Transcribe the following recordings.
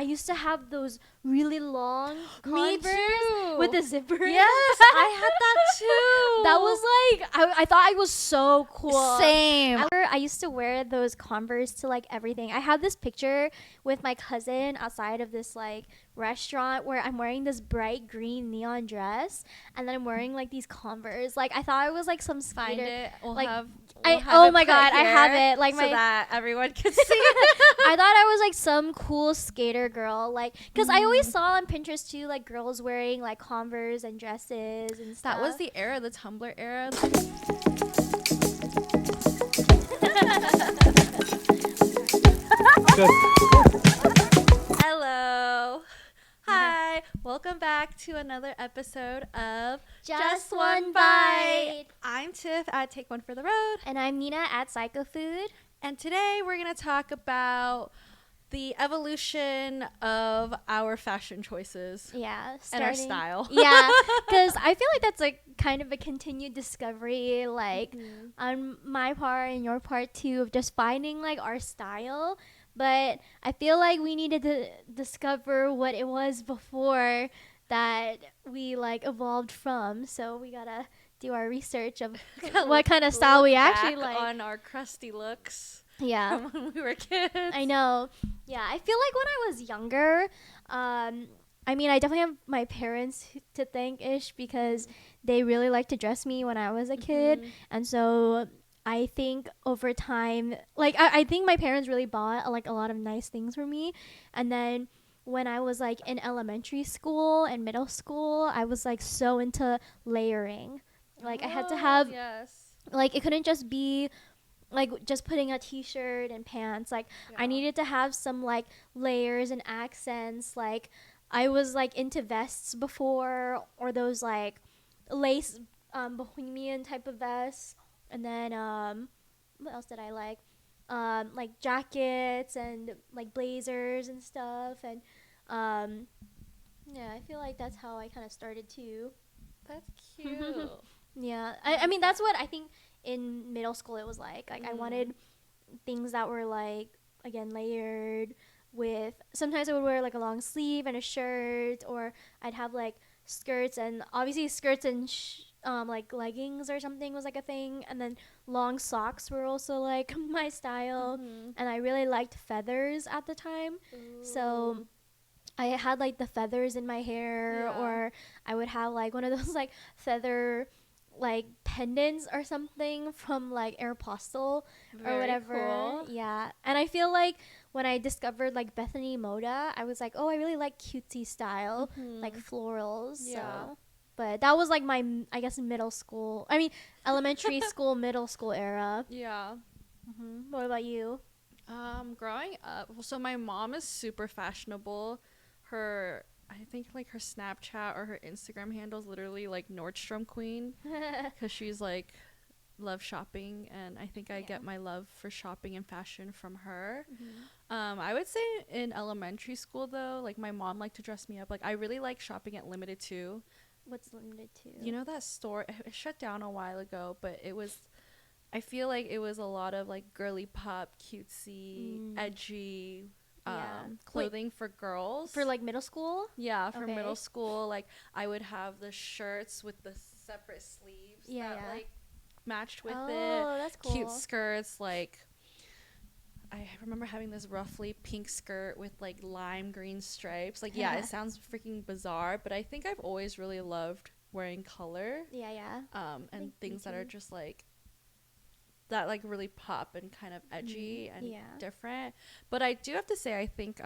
used to have those really long Me Converse too. with a zipper. Yes, I had that too. That was like, I thought I was so cool. Same. I used to wear those Converse to like everything. I have this picture with my cousin outside of this like restaurant where I'm wearing this bright green neon dress and then I'm wearing like these Converse. Like I thought I was like some skater. Find it. We'll like, have oh it my put god, I have here it. Like so my that everyone can see it. I thought I was like some cool skater girl, like, cause I always saw on Pinterest too, like girls wearing like Converse and dresses and stuff. That was the era, the Tumblr era. Hello. Hi. Welcome back to another episode of Just One Bite. I'm Tiff at Take One for the Road. And I'm Nina at Psycho Food. And today we're going to talk about the evolution of our fashion choices. Yeah, and our style. Yeah, because I feel like that's like kind of a continued discovery, like on my part and your part too, of just finding like our style. But I feel like we needed to discover what it was before that we like evolved from. So we gotta do our research of what kind of style we actually like on our crusty looks. Yeah, from when we were kids. I know. Yeah, I feel like when I was younger, I mean, I definitely have my parents to thank-ish because they really liked to dress me when I was a kid. And so I think over time, like, I think my parents really bought like a lot of nice things for me. And then when I was like in elementary school and middle school, I was like so into layering. Like I had to have, like, it couldn't just be like just putting a t-shirt and pants. Like I needed to have some like layers and accents. Like I was like into vests before, or those like lace bohemian type of vests. And then what else did I like jackets and like blazers and stuff. And yeah, I feel like that's how I kind of started too. That's cute. Yeah, I mean that's what I think in middle school it was like I wanted things that were like, again, layered with, sometimes I would wear like a long sleeve and a shirt, or I'd have like skirts, and obviously skirts and like leggings or something was like a thing, and then long socks were also like my style. And I really liked feathers at the time. So I had like the feathers in my hair, or I would have like one of those like feather like pendants or something from like Aeropostale or whatever. Cool. Yeah, and I feel like when I discovered like Bethany Moda, I was like, oh, I really like cutesy style, like florals. So, but that was like my, I guess, middle school. I mean, elementary school, middle school era. Yeah. What about you? Growing up, so my mom is super fashionable. I think like her Snapchat or her Instagram handle is literally like Nordstrom Queen, because she's like love shopping, and I think I get my love for shopping and fashion from her. I would say in elementary school though, like my mom liked to dress me up. Like I really like shopping at Limited Too. What's Limited Too? You know that store? It shut down a while ago, but it was, I feel like it was a lot of like girly pop, cutesy, edgy clothing for girls. For like middle school? Yeah, for middle school. Like I would have the shirts with the separate sleeves that like matched with it. Oh, that's cool. Cute skirts. Like I remember having this roughly pink skirt with like lime green stripes. Like it sounds freaking bizarre, but I think I've always really loved wearing color. And things that are just like that, like really pop and kind of edgy and different. But I do have to say, I think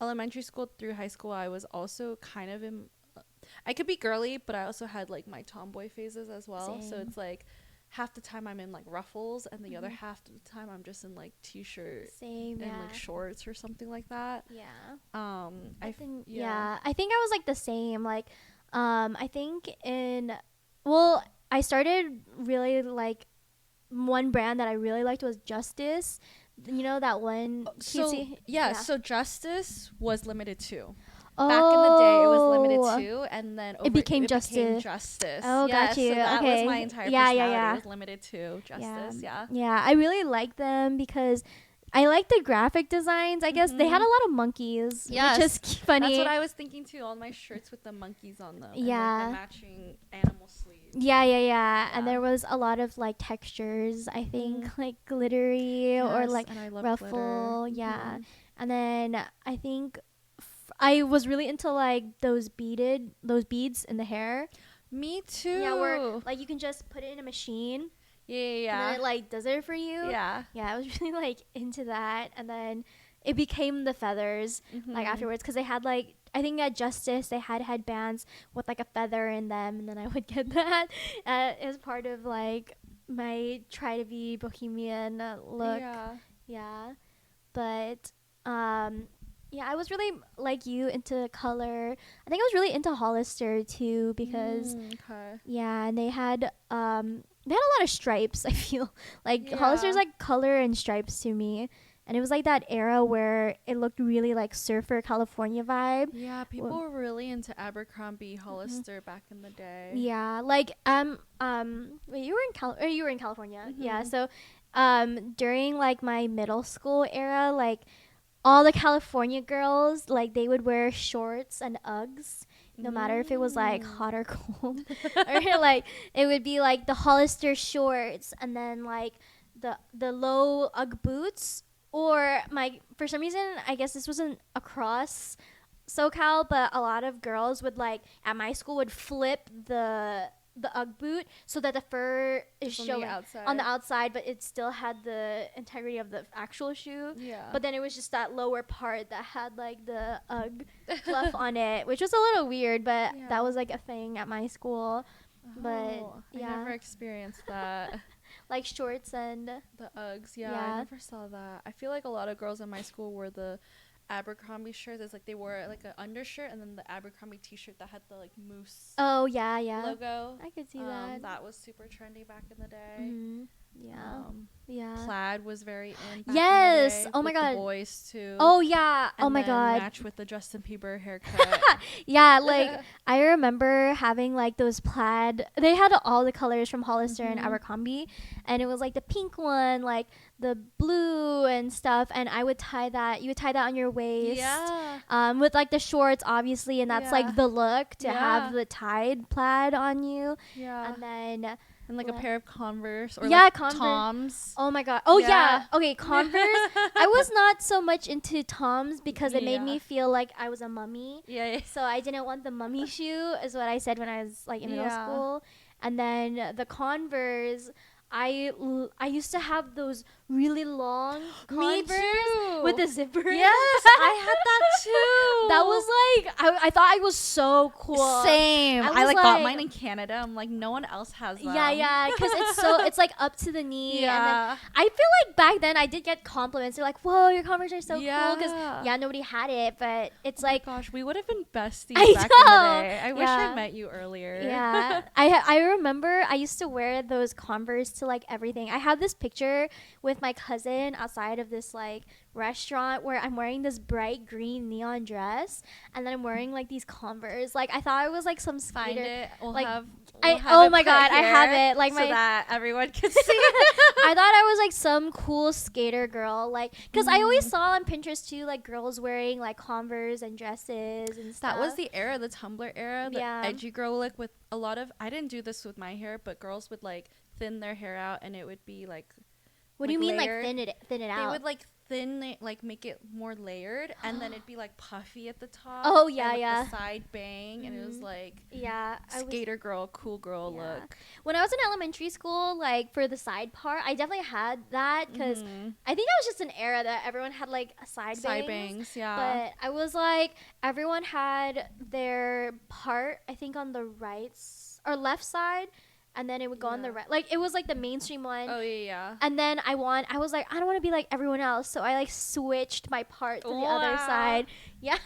elementary school through high school, I was also kind of in, I could be girly, but I also had like my tomboy phases as well. So it's like half the time I'm in like ruffles, and the other half of the time I'm just in like t-shirt and like shorts or something like that. I think I think I was like the same. Like I think I started really like, one brand that I really liked was Justice. You know that one? So Justice was Limited Too. Back in the day, it was Limited Too, and then it became Justice. Oh, got you. So that was my entire personality. It was Limited Too, Justice. Yeah, I really like them because I like the graphic designs. I guess they had a lot of monkeys, Yes. which is funny. That's what I was thinking too. All my shirts with the monkeys on them. Yeah. And like the matching animal sleeves. Yeah. And there was a lot of like textures, I think, like glittery or like and I love ruffle. glitter. Yeah. And then I think I was really into like those beads in the hair. Me too. Yeah, where like you can just put it in a machine. Yeah. And then it like does it for you. Yeah. Yeah, I was really like into that. And then it became the feathers like afterwards, because they had like, I think at Justice they had headbands with like a feather in them, and then I would get that as part of like my try to be bohemian look. Yeah. But yeah, I was really like you into color. I think I was really into Hollister too, because yeah, and they had a lot of stripes. I feel like Hollister's like color and stripes to me, and it was like that era where it looked really like surfer California vibe. Yeah, people were really into Abercrombie, Hollister back in the day. Yeah, like wait, you were in California. Yeah, so during like my middle school era, like all the California girls, like they would wear shorts and Uggs, no matter if it was like hot or cold. Or like it would be like the Hollister shorts, and then like the low Ugg boots, or for some reason, I guess this wasn't across SoCal, but a lot of girls would like at my school would flip the Ugg boot so that the fur is showing on the outside, but it still had the integrity of the actual shoe. Yeah. But then it was just that lower part that had like the Ugg fluff on it, which was a little weird, but that was like a thing at my school. But yeah, I never experienced that. like shorts and the Uggs. I never saw that. I feel like a lot of girls in my school wore the Abercrombie shirts. It's like they wore like an undershirt and then the Abercrombie t-shirt that had the like moose logo. I could see that. That was super trendy back in the day. Plaid was very in back in the day, oh my god, the boys too. And oh my god, match with the Justin Bieber haircut. like I remember having like those plaid, they had all the colors from Hollister and Abercrombie, and it was like the pink one, like the blue and stuff, and you would tie that on your waist with like the shorts obviously, and that's like the look to have the tied plaid on you, and then and like a pair of Converse or Converse. Toms. Oh my god. Okay, Converse. I was not so much into Toms because it made me feel like I was a mummy. So I didn't want the mummy shoe, is what I said when I was like in middle school. And then the Converse, I used to have those really long Converse with the zipper. Yes, I had that too. That was like, I thought I was so cool. Same. I like got mine in Canada. I'm like, no one else has them. Yeah, because it's like up to the knee. And then I feel like back then I did get compliments. They're like, whoa, your Converse are so cool. Because nobody had it, but it's like, gosh, we would have been besties back in the day. I wish I met you earlier. Yeah. I remember I used to wear those Converse to like everything. I have this picture with my cousin outside of this like restaurant where I'm wearing this bright green neon dress, and then I'm wearing like these Converse. Like I thought I was like some skater. Find it. We'll like have oh my god, I have it. Like so that everyone can see. I thought I was like some cool skater girl, like because I always saw on Pinterest too, like girls wearing like Converse and dresses and stuff. That was the era, the Tumblr era, the edgy girl look with a lot of. I didn't do this with my hair, but girls would like thin their hair out, and it would be like. What do you mean, layered? Like thin it out? They would like thin it, like make it more layered, and then it'd be like puffy at the top. Oh yeah, with the side bang, and it was like skater girl, cool girl look. When I was in elementary school, like for the side part, I definitely had that because I think that was just an era that everyone had like a side bangs. But I was like, everyone had their part, I think on the right or left side. And then it would go on the right. Like, it was, like, the mainstream one. Oh, yeah. And then I was like, I don't want to be like everyone else. So I, like, switched my part to the other side. Yeah.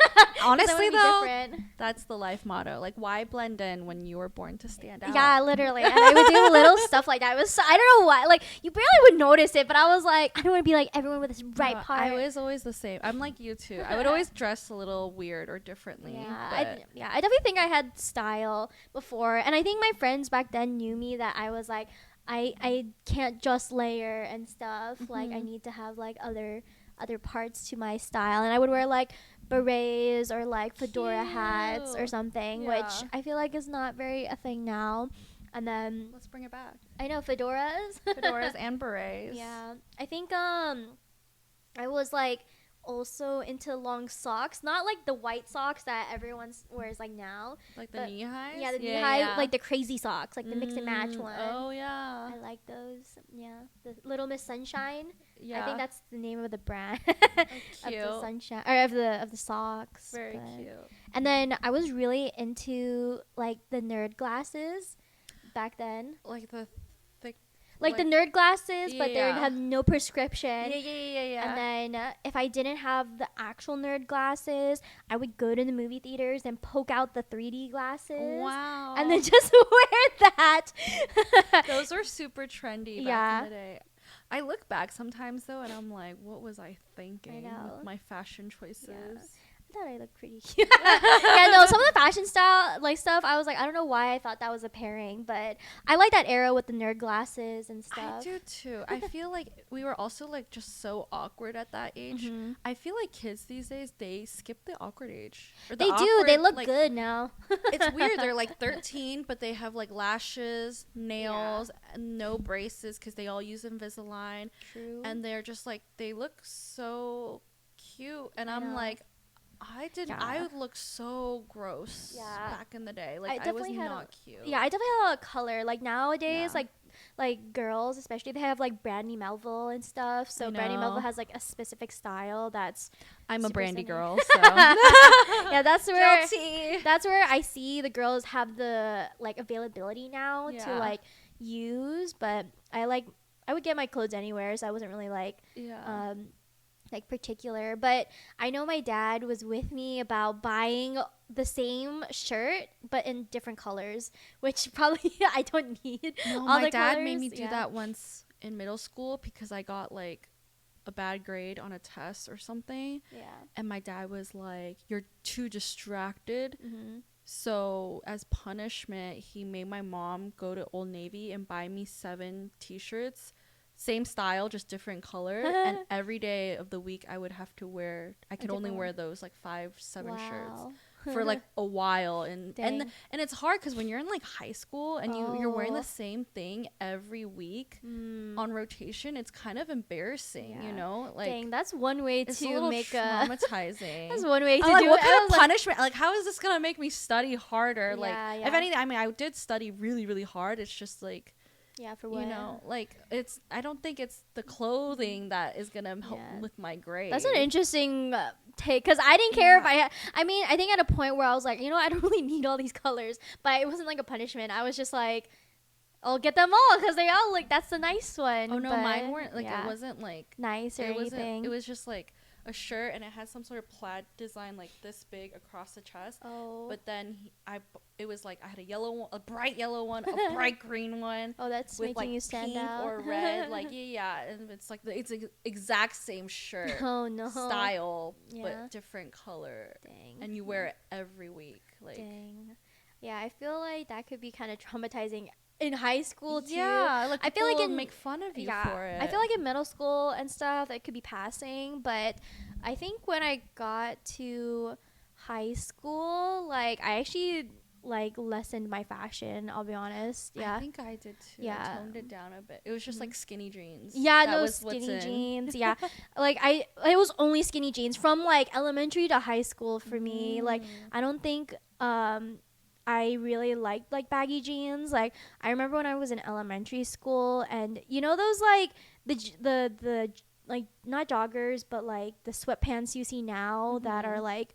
Honestly, though, that's the life motto. Like, why blend in when you were born to stand out? Yeah, literally. And I would do little stuff like that. It was I don't know why. Like, you barely would notice it. But I was like, I don't want to be like everyone with this right part. I was always the same. I'm like you, too. I would always dress a little weird or differently. I definitely think I had style before. And I think my friends back then knew me that I was like, I can't just layer and stuff. Like I need to have like other parts to my style, and I would wear like berets or like fedora hats or Cute. something, Yeah. which I feel like is not very a thing now. And then Let's bring it back. I know fedoras. Fedoras and berets. Yeah, I think I was like also into long socks, not like the white socks that everyone wears like now. Like the But knee highs? Yeah, the knee high, like the crazy socks, like the mix and match one. Oh, yeah. I like those. Yeah, the Little Miss Sunshine. Yeah. I think that's the name of the brand Oh, of cute. the sunshine or of the socks. Very but- cute. And then I was really into like the nerd glasses back then. Like the thick. Like the nerd glasses, but they Yeah. had no prescription. Yeah. And then if I didn't have the actual nerd glasses, I would go to the movie theaters and poke out the 3D glasses. Wow. And then just wear that. Those were super trendy back in the day. I look back sometimes though, and I'm like, what was I thinking know. with my fashion choices? Yeah. I thought I looked pretty cute. Yeah, no, some of the fashion style like stuff, I was like, I don't know why I thought that was a pairing, but I like that era with the nerd glasses and stuff. I do too. I feel like we were also like just so awkward at that age. Mhm. I feel like kids these days, they skip the awkward age. Or They the do. They awkward, look like, good now. It's weird. They're like 13, but they have like lashes, nails, and no braces because they all use Invisalign. True. And they're just like, they look so cute. And I I'm know. like, Yeah. I would look so gross Yeah. back in the day. I Like, I was definitely had not cute. Yeah, I definitely had a lot of color. Like nowadays, Yeah. like girls, especially, they have like Brandy Melville and stuff. So Brandy know. Melville has like a specific style that's I'm a super brandy stunning. girl, so. Yeah, that's where Guilty. that's where I see the girls have the like availability now to Yeah. like use. But I would get my clothes anywhere, so I wasn't really like Yeah. like particular. But I know my dad was with me about buying the same shirt but in different colors, which probably I don't need. No, all my the dad colors. made me do Yeah. that once in middle school because I got like a bad grade on a test or something. Yeah. And my dad was like, "You're too distracted." Mm-hmm. So as punishment, he made my mom go to Old Navy and buy me 7 t-shirts, same style, just different color. And every day of the week I would have to wear, I could only different wear one. those like 5, 7 shirts Wow. for like a while. And Dang. it's hard because when you're in like high school and you're wearing Oh. the same thing every week on rotation, it's kind of embarrassing, Yeah. you know? Like, Dang, that's one way it's a to little make a. traumatizing. That's one way to I'm like, do what it. kind I of was like- punishment? Like, how is this gonna make me study harder? Like, Yeah, if yeah. anything, I mean, I did study really, really hard. It's just like, Yeah, for what? you know, like I don't think it's the clothing that is gonna help Yeah. with my grade. That's an interesting take, because I didn't care if I mean, I think at a point where I was like, you know, I don't really need all these colors, but it wasn't like a punishment. I was just like, I'll get them all because they all like, that's the nice one. Oh no, but, mine weren't like yeah, it wasn't like nice or it wasn't. anything. It was just like a shirt and it had some sort of plaid design like this big across the chest. Oh. But then it was like I had a yellow one, a bright yellow one, a bright green one. Oh, that's With making like you stand pink out. or red, like yeah, and it's like it's exact same shirt Oh no. style, Yeah. but different color, Dang. and you wear it every week. Like Dang. Yeah, I feel like that could be kind of traumatizing in high school too. yeah, like I feel like people in- make fun of you Yeah, for it. I feel like in middle school and stuff, it could be passing, but I think when I got to high school, like I actually like lessened my fashion. I'll be honest. Yeah. I think I did too. Yeah. I toned it down a bit. It was just like skinny jeans. Yeah, That no was what's skinny in. jeans. Yeah, like it was only skinny jeans from like elementary to high school for me. Like I don't think I really liked like baggy jeans. Like I remember when I was in elementary school, and you know those like the like not joggers, but like the sweatpants you see now that are like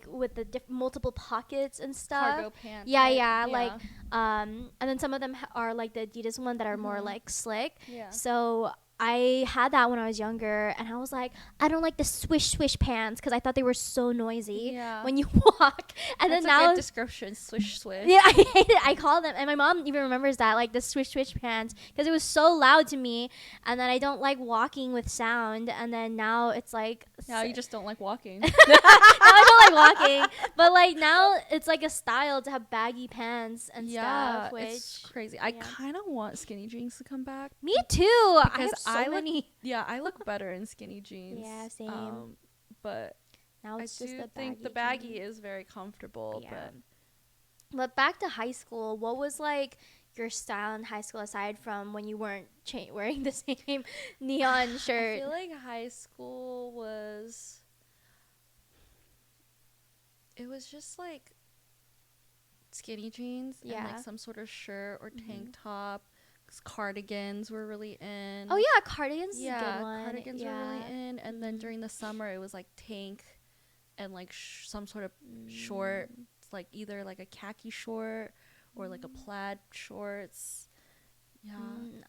with the multiple pockets and stuff. Cargo pants. Yeah, right? yeah, like and then some of them are like the Adidas one that are more like slick. yeah. So I had that when I was younger, and I was like, I don't like the swish swish pants because I thought they were so noisy when you walk. And That's then now a good description, swish swish. yeah, I hate it. I call them, and my mom even remembers that, like the swish swish pants, because it was so loud to me. And then I don't like walking with sound. And then now it's like Now you just don't like walking. now I don't like walking, but like now it's like a style to have baggy pants and stuff. Which it's crazy. I kind of want skinny jeans to come back. Me too. Because I have so many. I look better in skinny jeans. Yeah, same. But now it's I just do think the baggy is very comfortable. Yeah. But back to high school, what was like your style in high school aside from when you weren't wearing the same neon shirt? I feel like high school was. It was just like skinny jeans and like some sort of shirt or tank top. 'Cause cardigans were really in. Oh yeah, cardigans is a good one. Cardigans were really in. And then during the summer, it was like tank and like some sort of short, like either like a khaki short or like a plaid shorts. Yeah.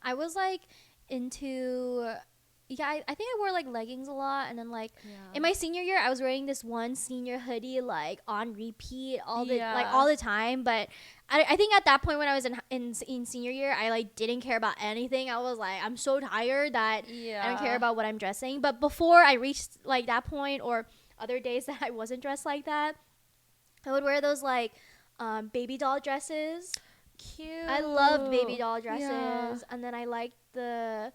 I was like into. Yeah, I think I wore like leggings a lot, and then like in my senior year, I was wearing this one senior hoodie like on repeat all the time. But I think at that point when I was in senior year, I like didn't care about anything. I was like, I'm so tired that I don't care about what I'm dressing. But before I reached like that point, or other days that I wasn't dressed like that, I would wear those like baby doll dresses. Cute. I loved baby doll dresses, and then I liked the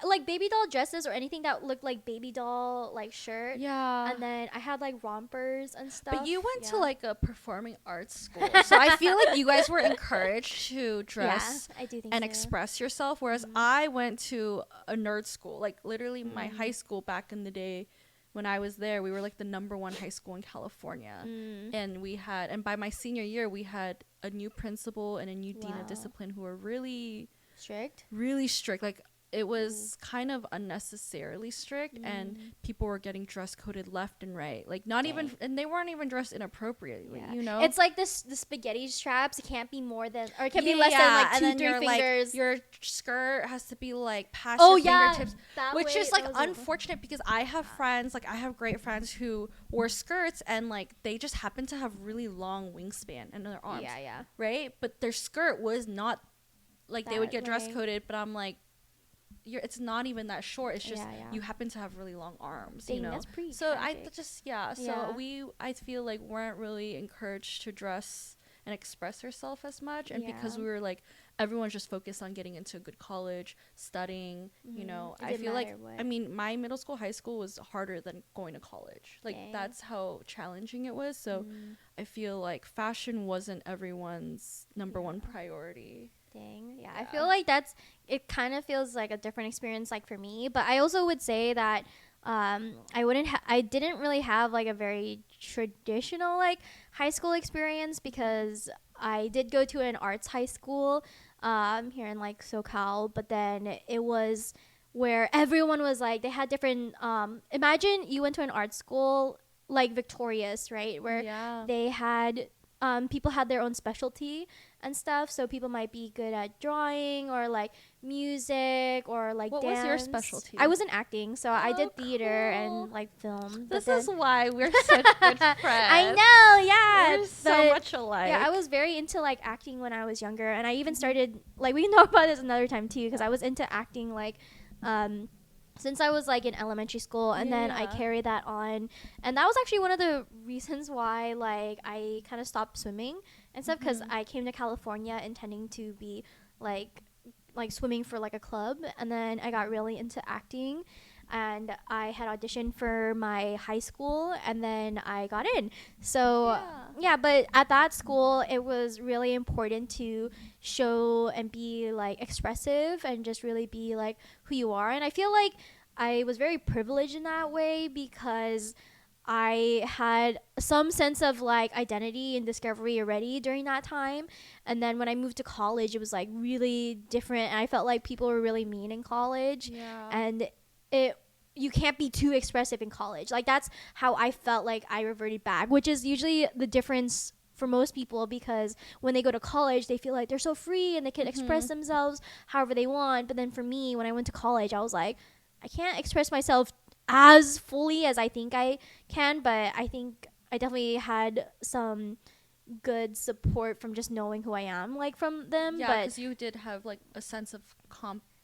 like baby doll dresses or anything that looked like baby doll like shirt. Yeah. And then I had like rompers and stuff. But you went to like a performing arts school. So I feel like you guys were encouraged to dress and express yourself. Whereas I went to a nerd school. Like literally my high school back in the day when I was there, we were like the #1 high school in California. And by my senior year, we had a new principal and a new dean of discipline who were really strict. Like it was kind of unnecessarily strict, and people were getting dress coded left and right. Like and they weren't even dressed inappropriately. You know, it's like the spaghetti straps. It can't be more than, or it can be less than like 2-3 fingers. Like, your skirt has to be like past your fingertips, which is like unfortunate because I have friends, like I have great friends who wore skirts and like they just happen to have really long wingspan in their arms. Right, but their skirt was not like they would get dress coded, but I'm like. It's not even that short. It's just you happen to have really long arms. You know, that's pretty so tragic. I feel like weren't really encouraged to dress and express herself as much, and because we were like everyone's just focused on getting into a good college, studying. You know, I feel like I mean my middle school, high school was harder than going to college. Like that's how challenging it was. So I feel like fashion wasn't everyone's number 1 priority. Yeah, I feel like it kind of feels like a different experience like for me, but I also would say that I didn't really have like a very traditional like high school experience because I did go to an arts high school here in like SoCal, but then it was where everyone was like they had different imagine you went to an art school like Victorious, right, where they had people had their own specialty and stuff, so people might be good at drawing or like music or like dance. What was your specialty? I was in acting, so I did theater and like film. This is why we're such good friends. I know, yeah. We're so much alike. Yeah, I was very into like acting when I was younger, and I even started like we can talk about this another time too, because I was into acting like since I was like in elementary school, and then I carried that on, and that was actually one of the reasons why like I kind of stopped swimming and stuff, because I came to California intending to be like swimming for like a club, and then I got really into acting, and I had auditioned for my high school, and then I got in. So but at that school it was really important to show and be like expressive and just really be like who you are, and I feel like I was very privileged in that way because I had some sense of like identity and discovery already during that time. And then when I moved to college, it was like really different, and I felt like people were really mean in college. And you can't be too expressive in college. Like that's how I felt like I reverted back, which is usually the difference for most people, because when they go to college they feel like they're so free and they can express themselves however they want. But then for me, when I went to college, I was like, I can't express myself as fully as I think I can, but I think I definitely had some good support from just knowing who I am, like from them. Yeah, but because you did have like a sense of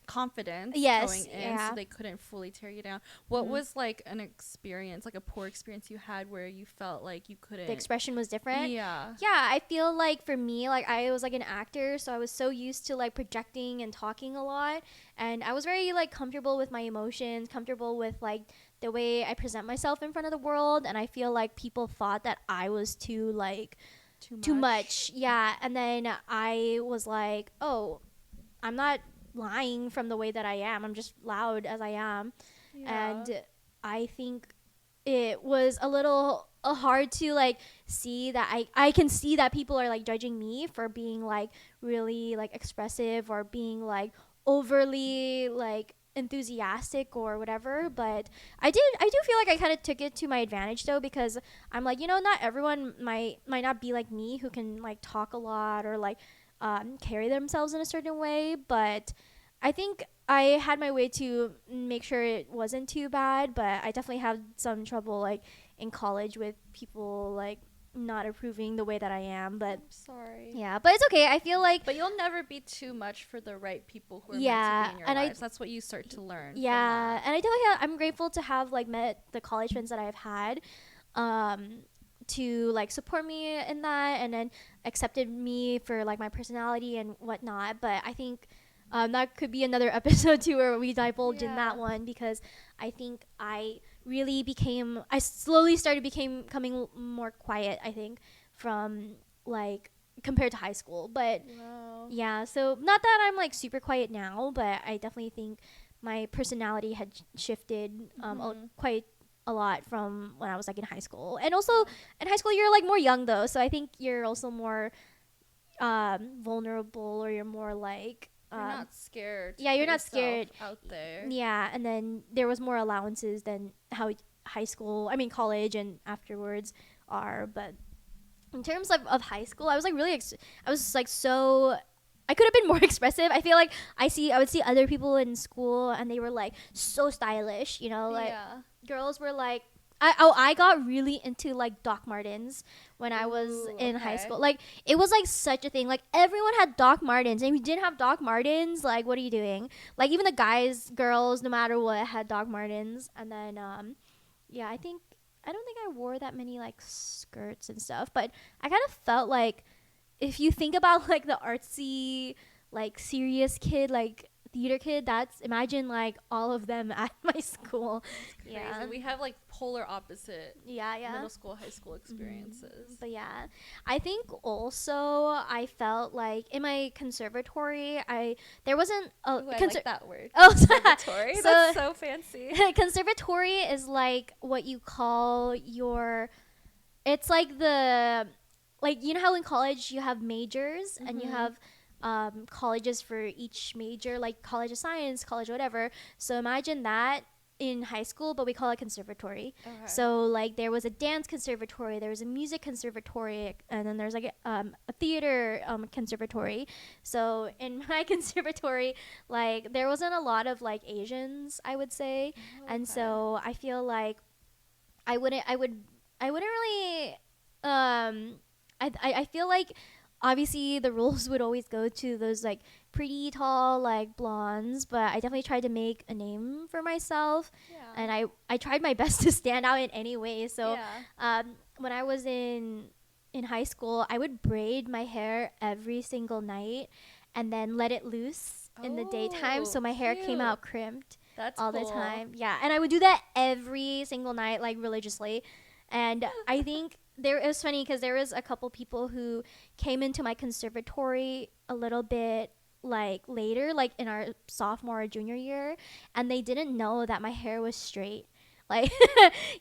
confidence yes, going in, yeah. so they couldn't fully tear you down. What Mhm. was like an experience, like a poor experience you had where you felt like you couldn't? The expression was different. Yeah. Yeah, I feel like for me, like I was like an actor, so I was so used to like projecting and talking a lot, and I was very like comfortable with my emotions, comfortable with like the way I present myself in front of the world, and I feel like people thought that I was too like too much. Yeah, and then I was like, "Oh, I'm not lying from the way that I am. I'm just loud as I am." Yeah. And I think it was a little hard to like see that I can see that people are like judging me for being like really like expressive or being like overly like enthusiastic or whatever. But I do feel like I kind of took it to my advantage though, because I'm like, not everyone might not be like me who can like talk a lot or like carry themselves in a certain way. But I think I had my way to make sure it wasn't too bad, but I definitely had some trouble like in college with people like not approving the way that I am. But I'm sorry. yeah, but it's okay. I feel like But you'll never be too much for the right people who are yeah, meant to be in your and lives. That's what you start to learn. yeah, and I definitely I'm grateful to have like met the college friends that I've had, um, to like support me in that, and then accepted me for like my personality and whatnot. But I think that could be another episode too, where we divulge in that Yeah. one, because I think I slowly started becoming more quiet, I think, from like compared to high school. But Wow. yeah, so not that I'm like super quiet now, but I definitely think my personality had shifted quite a lot from when I was like in high school. And also in high school you're like more young though, so I think you're also more vulnerable, or you're more like You're not scared. to yeah, you're put not yourself scared. out there. Yeah, and then there was more allowances than how college and afterwards are. But in terms of high school, I was like I was like so I could have been more expressive. I feel like I would see other people in school and they were like so stylish, like Yeah. girls were like I got really into like Doc Martens when I was Ooh, in high okay. school. Like it was like such a thing. Like everyone had Doc Martens, and if you didn't have Doc Martens, like what are you doing? Like even the guys, girls, no matter what, had Doc Martens. And then yeah, I don't think I wore that many like skirts and stuff, but I kind of felt like if you think about like the artsy, like serious kid, like theater kid, that's imagine like all of them at my school. Crazy. Yeah. We have like polar opposite Yeah. middle school, high school experiences. But yeah, I think also I felt like in my conservatory, there wasn't a Ooh, I like that word. Oh, Conservatory. so- That's so fancy. conservatory is like what you call your. It's like you know how in college you have majors and you have colleges for each major, like college of science, college whatever. So imagine that in high school, but we call it conservatory. Okay. So like there was a dance conservatory, there was a music conservatory, and then there's like a theater conservatory. So in my conservatory, like there wasn't a lot of like Asians, I would say, and so I feel like I wouldn't really I feel like obviously the rules would always go to those like pretty tall like blondes, but I definitely tried to make a name for myself, Yeah. and I tried my best to stand out in any way. So yeah. when I was in high school, I would braid my hair every single night and then let it loose in the daytime, so my hair came cute. out crimped That's all the cool. time. Yeah, and I would do that every single night, like religiously. And I think it was funny because there was a couple people who came into my conservatory a little bit like later, like in our sophomore or junior year, and they didn't know that my hair was straight. Like,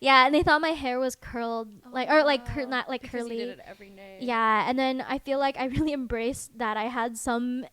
yeah, and they thought my hair was curled, like or like not like because curly. you did it every day. Yeah, and then I feel like I really embraced that I had some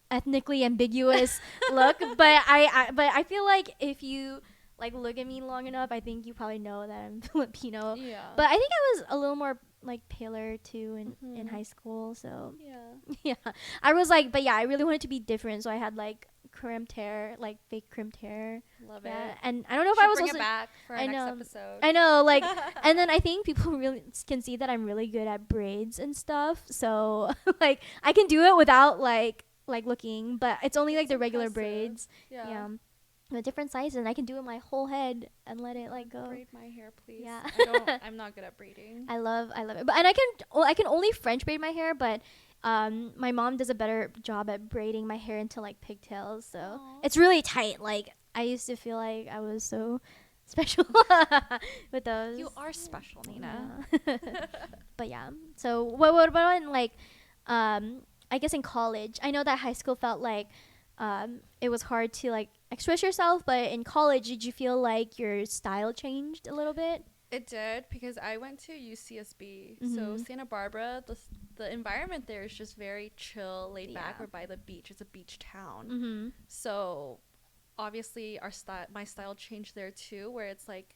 ethnically ambiguous look, but I feel like if you like look at me long enough, I think you probably know that I'm Filipino. Yeah. But I think I was a little more like paler too in high school. So Yeah. yeah, I was like, but yeah, I really wanted to be different. So I had like crimped hair, like fake crimped hair. Love Yeah, it. and I don't know if Should I was bring also. it back for our I next know. episode. I know, like, and then I think people really can see that I'm really good at braids and stuff. So like, I can do it without like looking, but it's only like That's the regular impressive. braids. Yeah. Yeah. The different sizes, and I can do it my whole head and let it like go. Braid my hair, please. Yeah. I'm not good at braiding. I love it. But and I can only French braid my hair, but my mom does a better job at braiding my hair into like pigtails, so Aw. it's really tight. Like I used to feel like I was so special with those. You are special, Nina. Yeah. But yeah. So what about in like I guess in college? I know that high school felt like it was hard to like express yourself, but in college did you feel like your style changed a little bit? It did, because I went to UCSB. So Santa Barbara, the environment there is just very chill, laid back. We're by the beach. It's a beach town. So obviously my style changed there too, where it's like,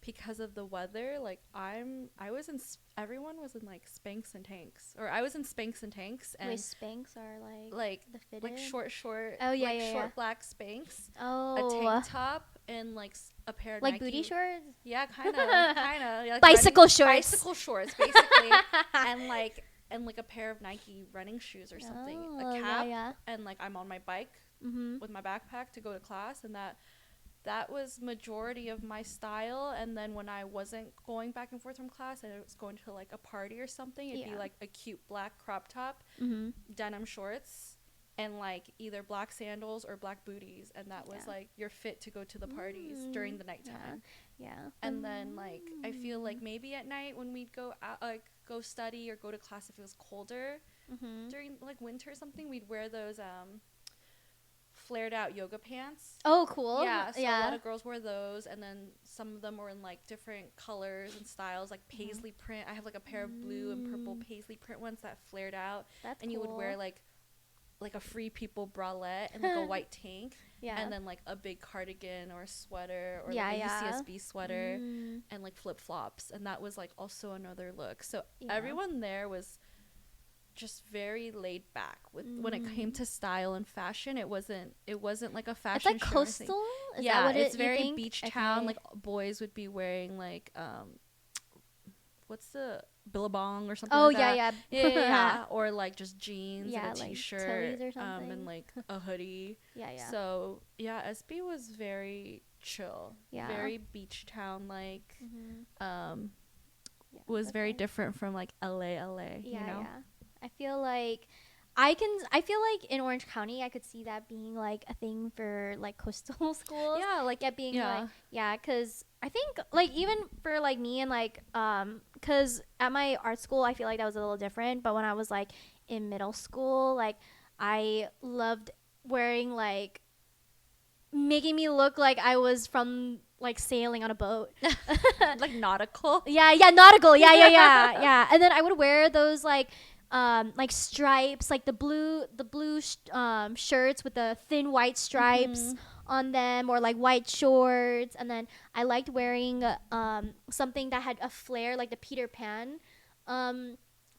because of the weather, like everyone was in like Spanx and tanks, or I was in Spanx and tanks. And Wait, Spanx are like the fitted? like short Oh yeah, like yeah, short yeah. black Spanx, Oh, a tank top, and like a pair of like Nike, booty shorts? yeah, kind of yeah, like Bicycle shorts. bicycle shorts basically. and like a pair of Nike running shoes or something, Oh, a yeah, cap, yeah. and like I'm on my bike with my backpack to go to class, and that was majority of my style. And then when I wasn't going back and forth from class and I was going to like a party or something, it'd be like a cute black crop top, denim shorts, and like either black sandals or black booties, and that was like your fit to go to the parties during the nighttime. Yeah. And then like I feel like maybe at night when we'd go out, like go study or go to class, if it was colder during like winter or something, we'd wear those flared out yoga pants. Oh, cool. Yeah, so a lot of girls wore those, and then some of them were in like different colors and styles, like paisley print. I have like a pair of blue and purple paisley print ones that flared out. That's and cool. you would wear like a Free People bralette and like a white tank, and then like a big cardigan or a sweater, or like a UCSB sweater, and like flip flops, and that was like also another look. So everyone there was just very laid back with when it came to style and fashion. It wasn't like a fashion it's like show coastal. Is yeah, that what it's you very think? beach town. Like boys would be wearing like what's the billabong or something Oh, like that. yeah. Or like just jeans and a like t-shirt Tilly's or something. and like a hoodie. Yeah. So yeah, SB was very chill, very beach town like. Was very different from like LA. You know? I feel like I feel like in Orange County I could see that being like a thing for like coastal schools. Yeah, like being like cuz I think like even for like me and like cuz at my art school I feel like that was a little different, but when I was like in middle school, like I loved wearing like making me look like I was from like sailing on a boat. Like nautical. Yeah, nautical. Yeah. And then I would wear those like stripes, like the blue shirts with the thin white stripes on them, or like white shorts. And then I liked wearing something that had a flare, like the Peter Pan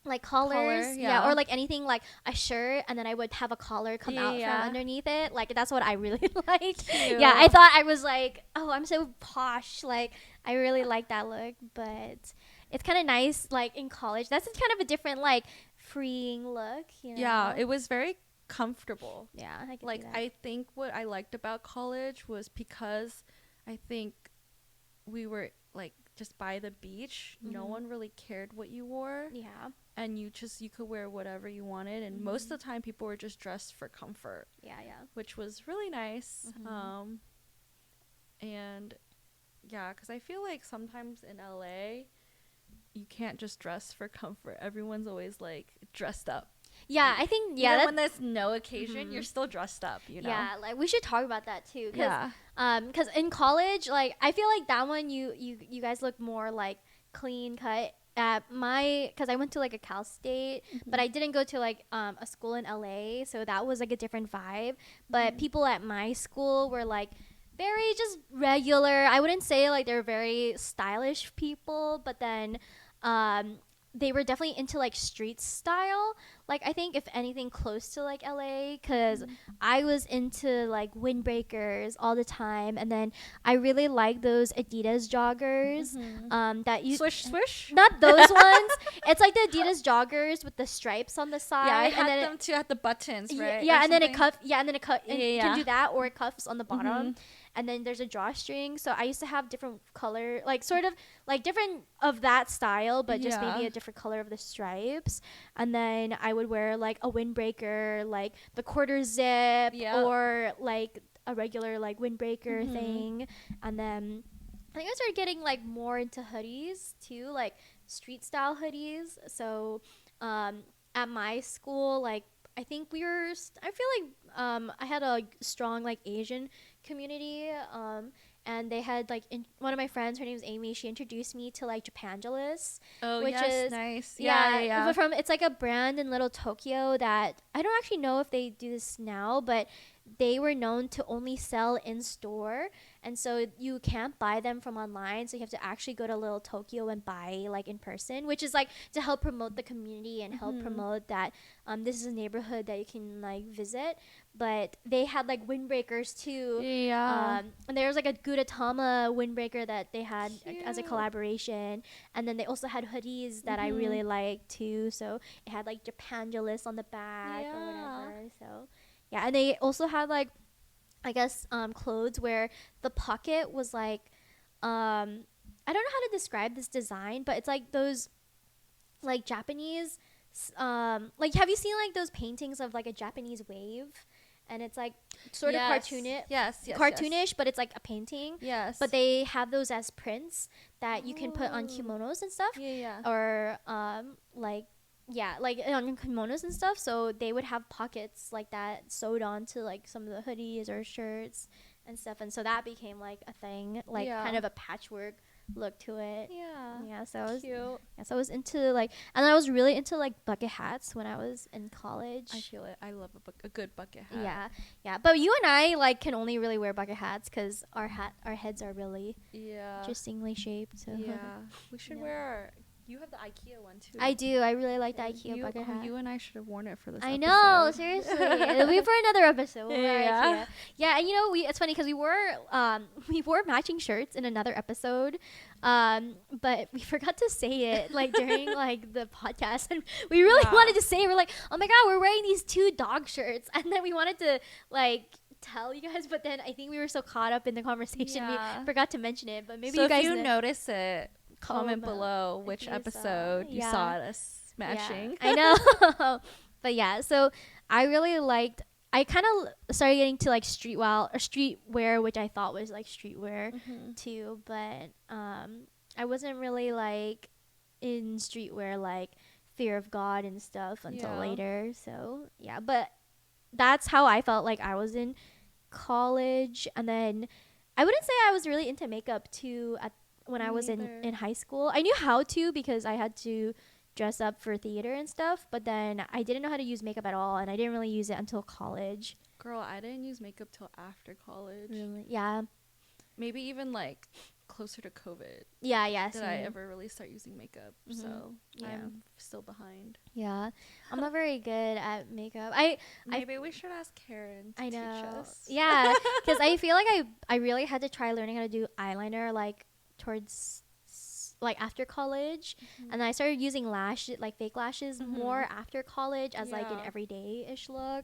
like collars, or like anything like a shirt, and then I would have a collar come out from underneath it. Like that's what I really liked. Cute. Yeah, I thought I was like, oh, I'm so posh. Like I really like that look, but it's kind of nice. Like in college, that's kind of a different like freeing look. You know? Yeah, it was very comfortable. Yeah, I can like see that. I think what I liked about college was because I think we were like just by the beach. No one really cared what you wore. Yeah. And you could wear whatever you wanted, and most of the time people were just dressed for comfort. Yeah. Which was really nice. And yeah, because I feel like sometimes in LA you can't just dress for comfort. Everyone's always like dressed up. Yeah, I think even when there's no occasion, you're still dressed up, you know. Yeah, like we should talk about that too, cuz in college, like I feel like that one you guys look more like clean cut. At because I went to like a Cal State, but I didn't go to like a school in LA, so that was like a different vibe. But people at my school were like very just regular. I wouldn't say like they're very stylish people, but then they were definitely into like street style. Like I think if anything close to like LA, because I was into like windbreakers all the time, and then I really like those Adidas joggers. That you Swish, swish. not those ones. It's like the Adidas joggers with the stripes on the side. Yeah, I and had then them too at the buttons, right? Yeah, Or and then it something? cuff. Yeah, and then it cut. Yeah, You yeah. can do that, or it cuffs on the bottom. And then there's a drawstring. So I used to have different color, like sort of like different of that style, but just maybe Yeah. a different color of the stripes. And then I would wear like a windbreaker, like the quarter zip, Yep. or like a regular like windbreaker thing. And then I think I started getting like more into hoodies too, like street style hoodies. So at my school, like I think I feel like I had a strong like Asian community, and they had like one of my friends, her name is Amy, she introduced me to like Japangelis, Oh, which yes, is nice. Yeah. but from it's like a brand in Little Tokyo that I don't actually know if they do this now, but they were known to only sell in store, and so you can't buy them from online, so you have to actually go to Little Tokyo and buy like in person, which is like to help promote the community and help promote that this is a neighborhood that you can like visit. But they had like windbreakers too. Yeah. And there was like a Gudetama windbreaker that they had as a Cute. collaboration, and then they also had hoodies that I really liked too. So it had like Japangelis on the back or whatever. So yeah, and they also had like I guess clothes where the pocket was like I don't know how to describe this design, but it's like those like Japanese like have you seen like those paintings of like a Japanese wave? And it's like sort of cartoonish. Yes. Cartoonish, but it's like a painting. Yes. But they have those as prints that you can put on kimonos and stuff. Yeah. Or like on kimonos and stuff. So they would have pockets like that sewed onto like some of the hoodies or shirts and stuff. And so that became like a thing, like kind of a patchwork look to it. Yeah. So I was into like, and I was really into like bucket hats when I was in college. I feel it. I love a good bucket hat. Yeah. But you and I like can only really wear bucket hats because our heads are really interestingly shaped. So we should wear. You have the IKEA one too. I do. I really like the IKEA bucket hat. You and I should have worn it for this. I episode. know, seriously. It'll be for another episode. Yeah. Yeah, and you know, it's funny because we wore matching shirts in another episode, but we forgot to say it like during like the podcast, and we really wanted to say it. We're like, oh my god, we're wearing these 2 dog shirts, and then we wanted to like tell you guys, but then I think we were so caught up in the conversation we forgot to mention it. But maybe so you guys if you notice it. Comment below which you episode you saw us matching. I know. But yeah, so I really liked. I kind of started getting to like streetwear, which I thought was like streetwear too. But I wasn't really like in streetwear like Fear of God and stuff until later. So yeah, but that's how I felt like I was in college. And then I wouldn't say I was really into makeup too when I was in high school. I knew how to because I had to dress up for theater and stuff, but then I didn't know how to use makeup at all, and I didn't really use it until college. Girl, I didn't use makeup till after college. Really? Yeah. Maybe even like closer to COVID. Yeah. Did I ever really start using makeup? So I'm still behind. Yeah. I'm not very good at makeup. Maybe we should ask Karen to teach us. Yeah, because I feel like I really had to try learning how to do eyeliner like towards like after college, and I started using fake lashes more after college as like an everyday-ish look.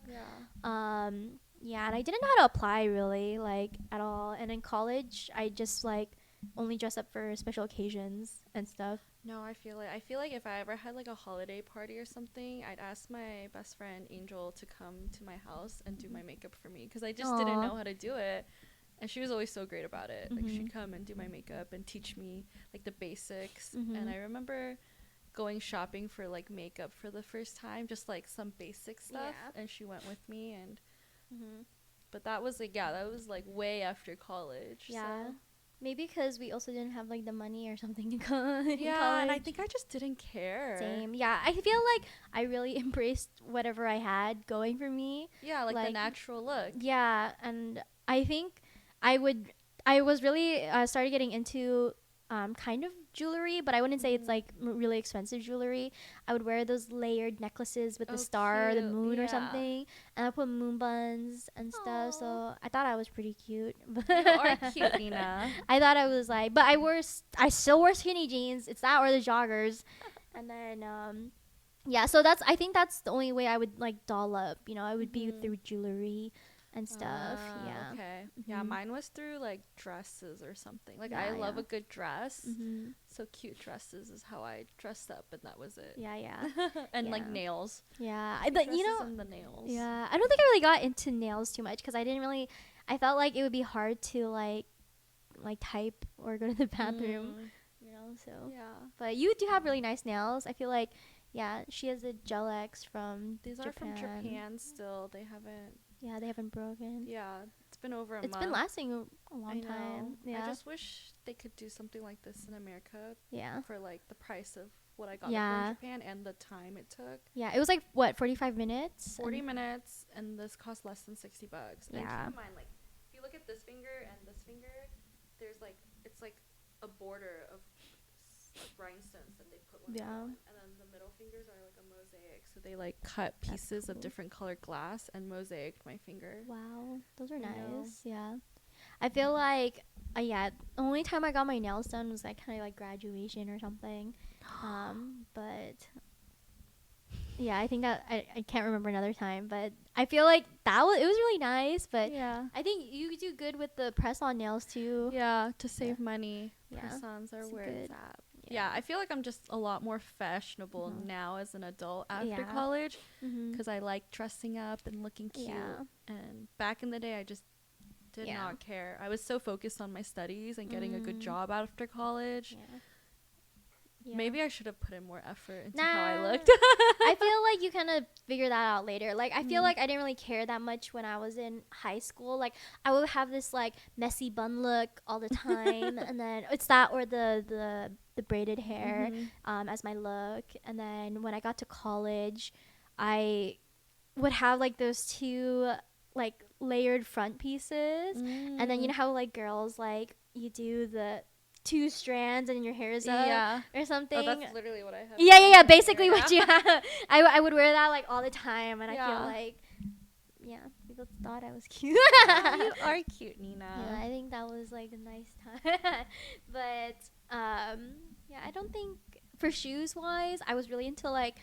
And I didn't know how to apply really like at all, and in college I just like only dress up for special occasions and stuff. No, I feel like if I ever had like a holiday party or something, I'd ask my best friend Angel to come to my house and do my makeup for me because I just didn't know how to do it. And she was always so great about it. Like she'd come and do my makeup and teach me like the basics. And I remember going shopping for like makeup for the first time, just like some basic stuff. And she went with me, and but that was like way after college. Yeah. So. Maybe because we also didn't have like the money or something to go. Yeah, and I think I just didn't care. Same. Yeah, I feel like I really embraced whatever I had going for me. Yeah, like the natural look. Yeah, and I think I was really started getting into kind of jewelry, but I wouldn't say it's like really expensive jewelry. I would wear those layered necklaces with the star or the cute. moon or Yeah. something, and I put moon buns and stuff. Aw. So I thought I was pretty cute. You are cute, Nina. I thought I was like, but I still wore skinny jeans. It's that or the joggers, and then yeah. So I think that's the only way I would like doll up. You know, I would be through jewelry and stuff. Yeah. Okay. Yeah, mine was through like dresses or something. Like Yeah, I love yeah. a good dress. Mm-hmm. So cute dresses is how I dressed up, and that was it. Yeah, yeah, And like Yeah. nails. yeah. Cute But dresses you know, and the nails. yeah. I don't think I really got into nails too much because I didn't really. I felt like it would be hard to like type or go to the bathroom. You know, so. Yeah. But you do have really nice nails. I feel like, yeah, she has a Gel X from These are from Japan still. They haven't. Yeah, they haven't broken. Yeah, it's been over a It's month. been lasting a I long know. time. Yeah. I just wish they could do something like this in America yeah. for like the price of what I got Yeah. from Japan and the time it took. Yeah, it was like what, 45 minutes? 40 And- minutes, and this cost less than $60. And Yeah. keep in mind, like, if you look at this finger and this finger, there's like, it's like a border of rhinestones that they put one Yeah. on, and then the middle fingers are like a mosaic. So they like cut pieces of cool. different colored glass and mosaiced my finger. Wow, those are I know. nice. Yeah. I feel like yeah, the only time I got my nails done was like kind of like graduation or something. But yeah, I think that I can't remember another time, but I feel like it was really nice, but Yeah. I think you do good with the press-on nails too. Yeah, to save money. Yeah. Press-ons are It's where it's good. at. Yeah, I feel like I'm just a lot more fashionable now as an adult after Yeah. college Mm-hmm. because I like dressing up and looking cute. Yeah. And back in the day, I just did Yeah. not care. I was so focused on my studies and getting a good job after college. Yeah. Yeah. Maybe I should have put in more effort into how I Nah. looked. I feel like you kind of figure that out later. Like, I feel like I didn't really care that much when I was in high school. Like, I would have this like messy bun look all the time, and then it's that or the braided hair as my look. And then when I got to college, I would have like those two like layered front pieces, and then you know how like girls like you do the two strands and your hair is up Yeah. or something. Oh, that's literally what I have. Yeah. Basically, what you have. I would wear that like all the time, and I Yeah. feel like, people thought I was cute. You are cute, Nina. Yeah, I think that was like a nice time. But yeah, I don't think for shoes wise, I was really into like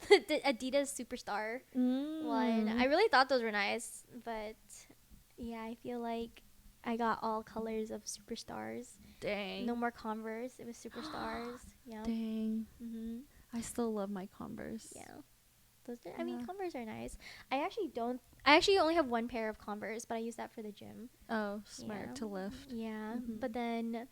the Adidas Superstar one. I really thought those were nice, but yeah, I feel like I got all colors of Superstars. Dang. No more Converse. It was Superstars. Yeah. Dang. Mm-hmm. I still love my Converse. Yeah. I mean, Converse are nice. I actually only have one pair of Converse, but I use that for the gym. Oh, smart Yeah. to lift. Yeah. Mhm. But then,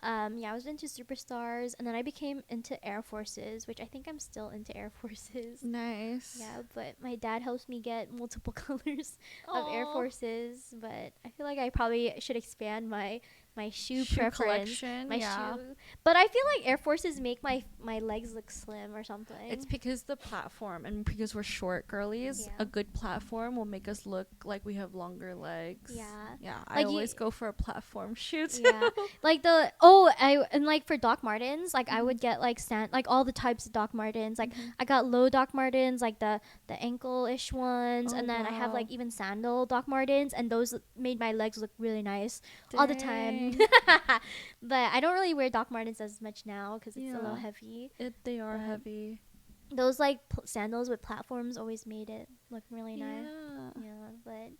I was into Superstars, and then I became into Air Forces, which I think I'm still into Air Forces. Nice. Yeah, but my dad helps me get multiple colors of Air Aw. Forces, but I feel like I probably should expand my shoe Shoe preference. collection, My yeah. shoe. But I feel like Air Forces make my legs look slim or something. It's because the platform and because we're short girlies, Yeah. a good platform will make us look like we have longer legs. Yeah. Yeah. I Like always go for a platform shoe too. Yeah. Like and like for Doc Martens, like I would get like all the types of Doc Martens. Like I got low Doc Martens, like the ankle-ish ones, Oh, and then I have wow. like even sandal Doc Martens, and those made my legs look really nice all the time. Dang. But I don't really wear Doc Martens as much now because it's a little Yeah. heavy. They are But heavy. Those like sandals with platforms always made it look really nice. Yeah. Yeah, but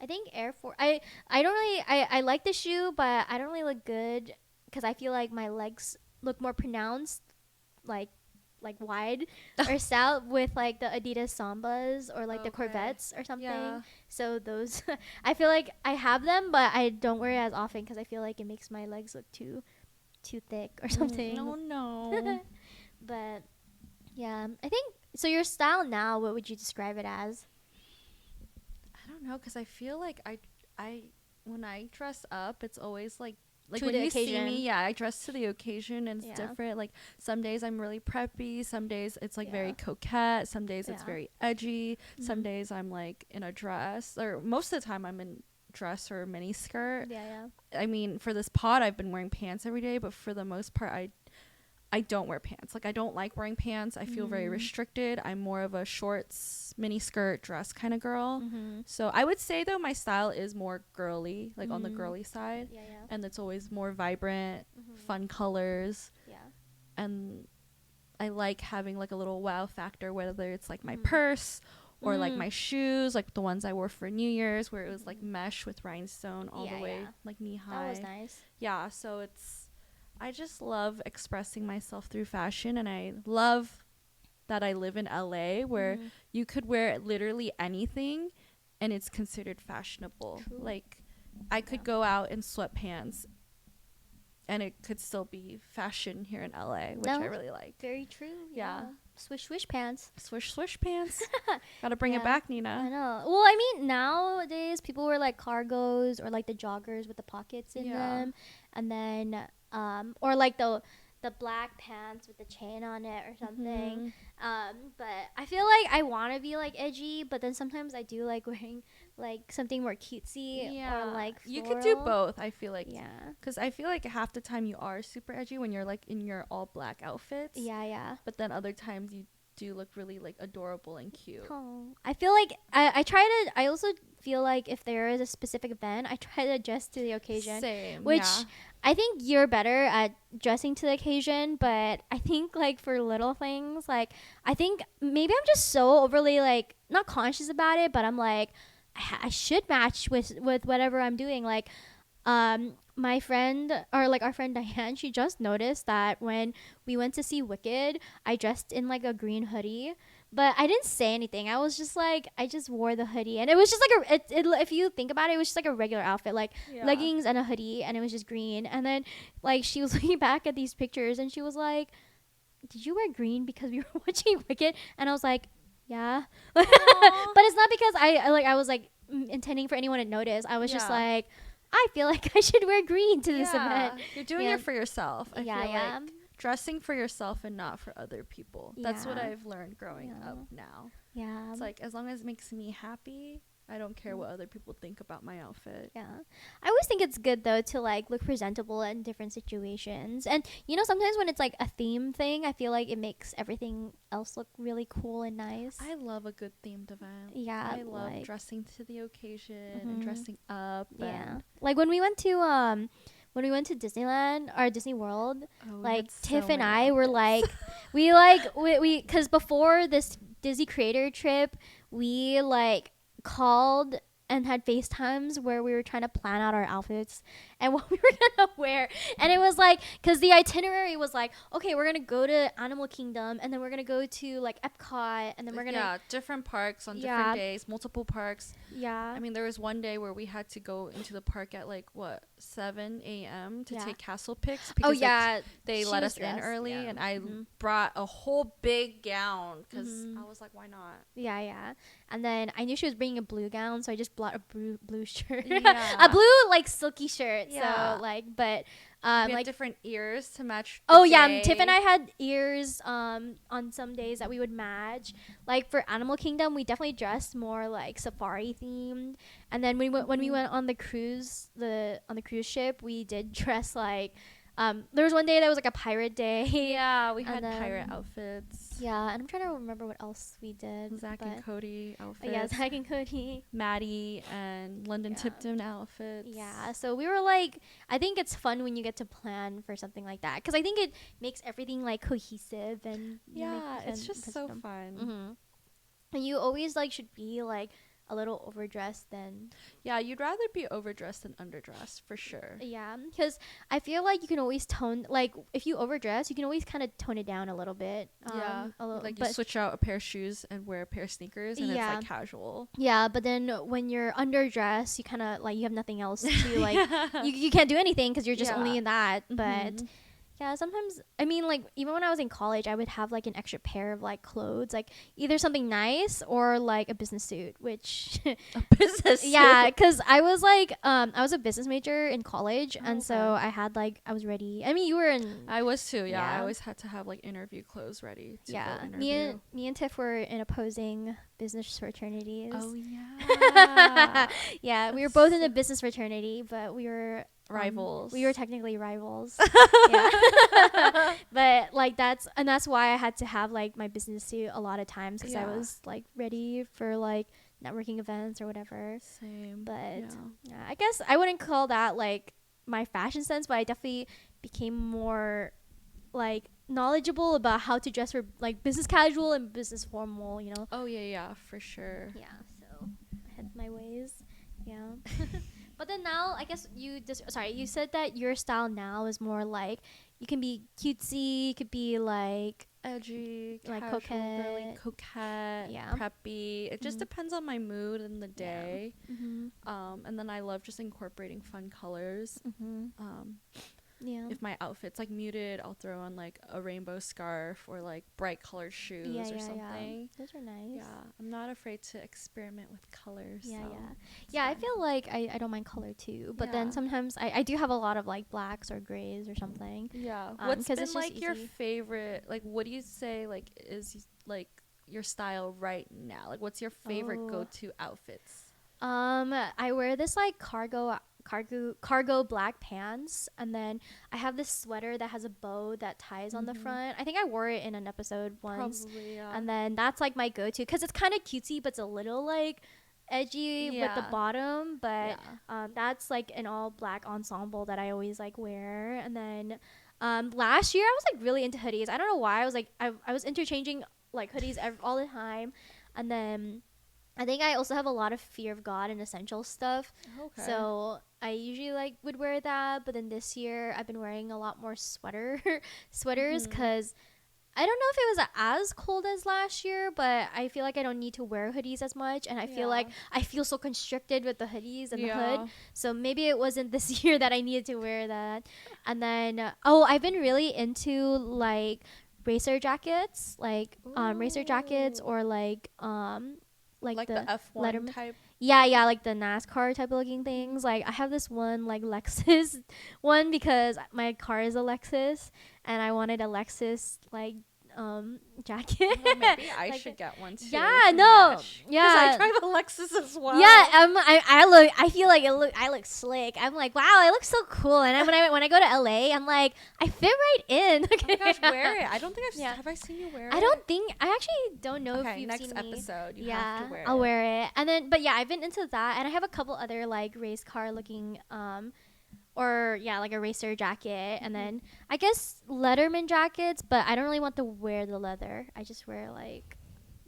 I think Air Force. I don't really. I like the shoe, but I don't really look good because I feel like my legs look more pronounced, like wide or stout with like the Adidas Sambas or like the Okay. Corvettes or something. Yeah. So those, I feel like I have them, but I don't wear it as often because I feel like it makes my legs look too thick or something. No. But yeah, I think so. Your style now, what would you describe it as? I don't know, because I feel like I when I dress up, it's always like To when the you see occasion. me, yeah, I dress to the occasion and it's Yeah. different. Like some days I'm really preppy, some days it's like very Yeah. coquette, some days it's Yeah. very edgy, some Mhm. days I'm like in a dress, or most of the time I'm in dress or mini skirt. Yeah. I mean, for this pod, I've been wearing pants every day, but for the most part, I don't wear pants. Like, I don't like wearing pants. I feel very restricted. I'm more of a shorts, mini skirt, dress kind of girl. So I would say, though, my style is more girly, like on the girly side. Yeah. And it's always more vibrant, fun colors. Yeah. And I like having like a little wow factor, whether it's like my purse or like my shoes, like the ones I wore for New Year's, where it was like mesh with rhinestone all the way like knee high. That was nice. Yeah, so I just love expressing myself through fashion, and I love that I live in LA where you could wear literally anything and it's considered fashionable. True. Like, I could go out in sweatpants and it could still be fashion here in LA, which I really like. Very true. Yeah. Swish pants. Swish pants. Gotta bring it back, Nina. I know. Well, I mean, nowadays people wear like cargos or like the joggers with the pockets in them, and then or like the black pants with the chain on it or something. But I feel like I want to be like edgy, but then sometimes I do like wearing like something more cutesy or like floral. You could do both, I feel like. Yeah. Because I feel like half the time you are super edgy when you're like in your all black outfits. Yeah. But then other times you do look really like adorable and cute. Oh, I feel like I also feel like if there is a specific event, I try to adjust to the occasion. Same. Which I think you're better at dressing to the occasion, but I think like for little things, like I think maybe I'm just so overly like not conscious about it, but I'm like I should match with whatever I'm doing. Like my friend or like our friend Diane, she just noticed that when we went to see Wicked, I dressed in like a green hoodie, but I didn't say anything. I was just like, I just wore the hoodie, and it was just like if you think about it, it was just like a regular outfit, like leggings and a hoodie, and it was just green. And then like she was looking back at these pictures, and she was like, "Did you wear green because we were watching Wicked?" And I was like, "Yeah," but it's not because I was like intending for anyone to notice. I was just like, I feel like I should wear green to this event. You're doing it for yourself. I feel like dressing for yourself and not for other people. That's what I've learned growing up now. Yeah. It's like, as long as it makes me happy, I don't care what other people think about my outfit. Yeah. I always think it's good though to like look presentable in different situations. And you know, sometimes when it's like a theme thing, I feel like it makes everything else look really cool and nice. I love a good themed event. Yeah. I love dressing to the occasion and dressing up. Yeah. Like when we went to Disneyland or Disney World, like Tiff and I were like we cuz before this Disney creator trip, we like called and had FaceTimes where we were trying to plan out our outfits and what we were gonna wear. And it was like, because the itinerary was like, okay, we're gonna go to Animal Kingdom, and then we're gonna go to like Epcot, and then we're gonna different parks on different days, multiple parks. Yeah. I mean, there was one day where we had to go into the park at like 7 a.m. to take castle pics because they let us in early, and I brought a whole big gown because I was like, why not? Yeah. And then I knew she was bringing a blue gown, so I just bought a blue shirt, a blue like silky shirt. So like, but we like had different ears to match. Tiff and I had ears on some days that we would match. Like for Animal Kingdom, we definitely dressed more like safari themed. And then when we went on the cruise ship, we did dress like. There was one day that was like a pirate day. Yeah, we had pirate outfits. Yeah, and I'm trying to remember what else we did. Zach and Cody outfits. Yeah, Zach and Cody. Maddie and London Tipton outfits. Yeah, so we were like, I think it's fun when you get to plan for something like that. Because I think it makes everything like cohesive and it's just so fun. And you always like should be like a little overdressed than you'd rather be overdressed than underdressed for sure. Yeah, because I feel like you can always tone, like if you overdress you can always kind of tone it down a little bit. Like you switch out a pair of shoes and wear a pair of sneakers and it's like casual. But then when you're underdressed you kind of like you have nothing else to like you can't do anything because you're just only in that. But Yeah, sometimes, I mean, like, even when I was in college, I would have, like, an extra pair of, like, clothes, like, either something nice or, like, a business suit, which, A business yeah, suit. because I was, like, I was a business major in college, Oh, and okay. so I had, like, I was ready. I mean, you were in, I was too. Yeah, I Yeah. always had to have like interview clothes ready to go yeah, interview. me and Tiff were in opposing business fraternities. Oh yeah. Yeah, we were That's both in a so- business fraternity, but we were Rivals. we were technically rivals. Yeah. But like that's why I had to have like my business suit a lot of times because I Yeah. was like ready for like networking events or whatever. Same. But Yeah. yeah, I guess I wouldn't call that like my fashion sense, but I definitely became more like knowledgeable about how to dress for like business casual and business formal, you know. Oh yeah, for sure. Yeah, so I had my ways. Yeah. But then now, I guess you said that your style now is more like you can be cutesy, you could be like Edgy, Like casual, girly, coquette. coquette, Yeah. preppy. It just Mhm. depends on my mood and the Yeah. day. Mhm. And then I love just incorporating fun colors. Mhm. Yeah. If my outfit's like muted, I'll throw on like a rainbow scarf or like bright colored shoes Yeah, or yeah. something. Those are nice. Yeah, I'm not afraid to experiment with colors. Yeah, so yeah. it's Yeah, I fun. feel like I don't mind color too. But then Yeah. sometimes I do have a lot of like blacks or grays or something. Yeah. What's 'cause been it's just like your easy. favorite? Like, what do you say like is like your style right now? Like, what's your favorite Oh. go-to outfits? I wear this like cargo black pants, and then I have this sweater that has a bow that ties on the Mhm. front. I think I wore it in an episode once. Probably, yeah. And then that's like my go-to because it's kind of cutesy, but it's a little like edgy with the Yeah. bottom. But Yeah. that's like an all black ensemble that I always like wear. And then last year I was like really into hoodies. I don't know why. I was like I was interchanging like hoodies all the time, and then I think I also have a lot of fear of God and essential stuff. Okay. So I usually like would wear that, but then this year I've been wearing a lot more sweaters Mhm. because I don't know if it was as cold as last year, but I feel like I don't need to wear hoodies as much, and I feel like Yeah. I feel so constricted with the hoodies and the Yeah. hood. So maybe it wasn't this year that I needed to wear that. And then I've been really into like racer jackets, like racer jackets Ooh. or like the F1 Letterman. type. Yeah, like the NASCAR type of looking things. Like I have this one like Lexus one because my car is a Lexus and I wanted a Lexus like jacket. Well, maybe I Like should get one too. yeah, to no. match. 'Cause Yeah. I drive a Lexus as well. Yeah, I feel like I look slick. I'm like, wow, I look so cool. And when I go to LA, I'm like, I fit right in. Oh my gosh, wear it. I don't think Yeah. have I seen you wear it? I don't think I actually don't know Okay, if you've next seen me. episode you Yeah, have to wear I'll it. wear it. And then, but yeah, I've been into that, and I have a couple other like race car looking, or yeah, like a racer jacket, and then I guess Letterman jackets. But I don't really want to wear the leather. I just wear like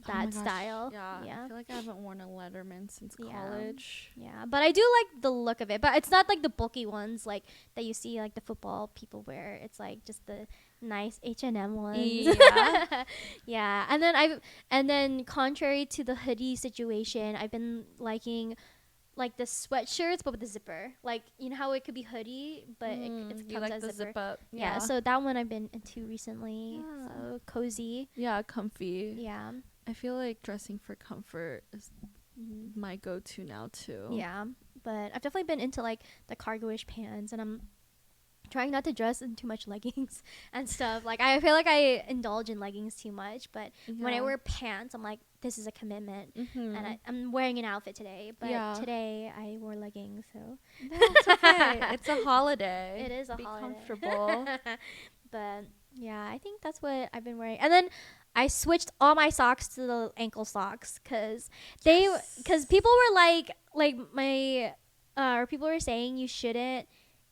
Oh my that gosh, style. Yeah. Yeah. I feel like I haven't worn a Letterman since Yeah. college. Yeah, but I do like the look of it. But it's not like the bulky ones like that you see like the football people wear. It's like just the nice H&M ones. Yeah. Yeah, and then contrary to the hoodie situation, I've been liking like the sweatshirts but with the zipper. Like you know how it could be hoodie, but it you comes like as the zipper. zip up? Yeah, so that one I've been into recently. Yeah. So cozy. Yeah, comfy. Yeah. I feel like dressing for comfort is Mhm. my go-to now too. Yeah, but I've definitely been into like the cargo-ish pants, and I'm trying not to dress in too much leggings and stuff. Like I feel like I indulge in leggings too much, but when I wear pants, I'm like, this is a commitment, Mm-hmm. and I'm wearing an outfit today. But Yeah. today I wore leggings, so That's okay. It's a holiday. it is a Be holiday. comfortable. But yeah, I think that's what I've been wearing, and then I switched all my socks to the ankle socks because people were like my or people were saying you shouldn't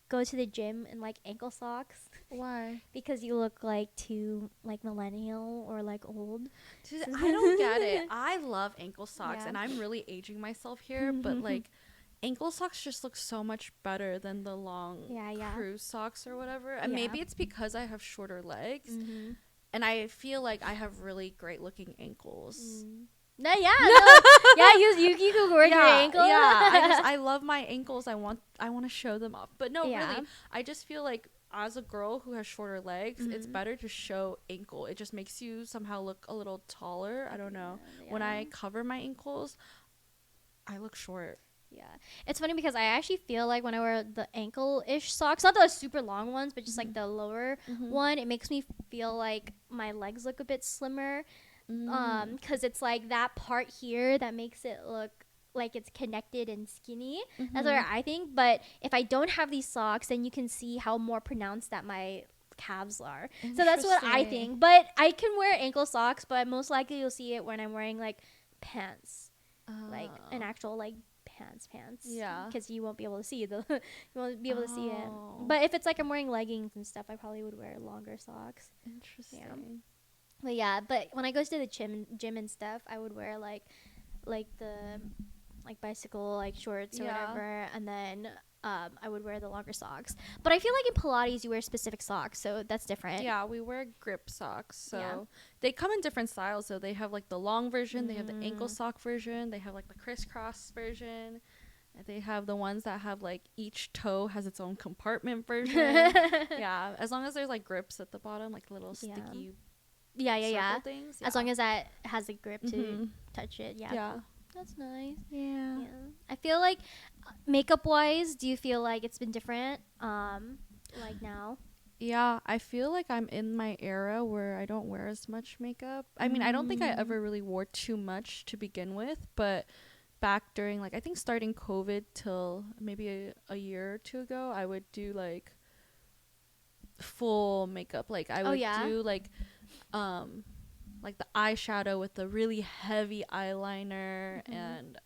go to the gym in like ankle socks Why? because you look like too like millennial or like old. Dude, I don't get it. I love ankle socks, Yeah. and I'm really aging myself here, but like ankle socks just look so much better than the long Yeah. cruise socks or whatever. And Yeah. maybe it's because I have shorter legs, Mm-hmm. and I feel like I have really great looking ankles. No, yeah, yeah. You could work your ankle. Yeah, I love my ankles. I want to show them off. But no, Yeah. really, I just feel like as a girl who has shorter legs, it's better to show ankle. It just makes you somehow look a little taller. I don't know. Yeah. When I cover my ankles, I look short. Yeah, it's funny because I actually feel like when I wear the ankle-ish socks, not the super long ones, but just like the lower one, it makes me feel like my legs look a bit slimmer. Because it's like that part here that makes it look like it's connected and skinny. That's what I think. But if I don't have these socks, then you can see how more pronounced that my calves are. So that's what I think. But I can wear ankle socks, but most likely you'll see it when I'm wearing like pants, like an actual like pants. Yeah. Because you won't be able to see you won't be able to see it. But if it's like I'm wearing leggings and stuff, I probably would wear longer socks. Interesting. Yeah. But yeah, but when I go to the gym and stuff, I would wear like the like bicycle like shorts or whatever, and then I would wear the longer socks. But I feel like in Pilates you wear specific socks, so that's different. Yeah, we wear grip socks. So they come in different styles. So they have like the long version, they have the ankle sock version, they have like the crisscross version. They have the ones that have like each toe has its own compartment version. Yeah, as long as there's like grips at the bottom, like little sticky things. As long as that has a grip to touch it. Yeah. That's nice. Yeah. I feel like makeup wise, do you feel like it's been different like now? Yeah, I feel like I'm in my era where I don't wear as much makeup. I mean, I don't think I ever really wore too much to begin with, but back during like I think starting COVID till maybe a year or two ago, I would do like full makeup. Like I would do like the eyeshadow with the really heavy eyeliner and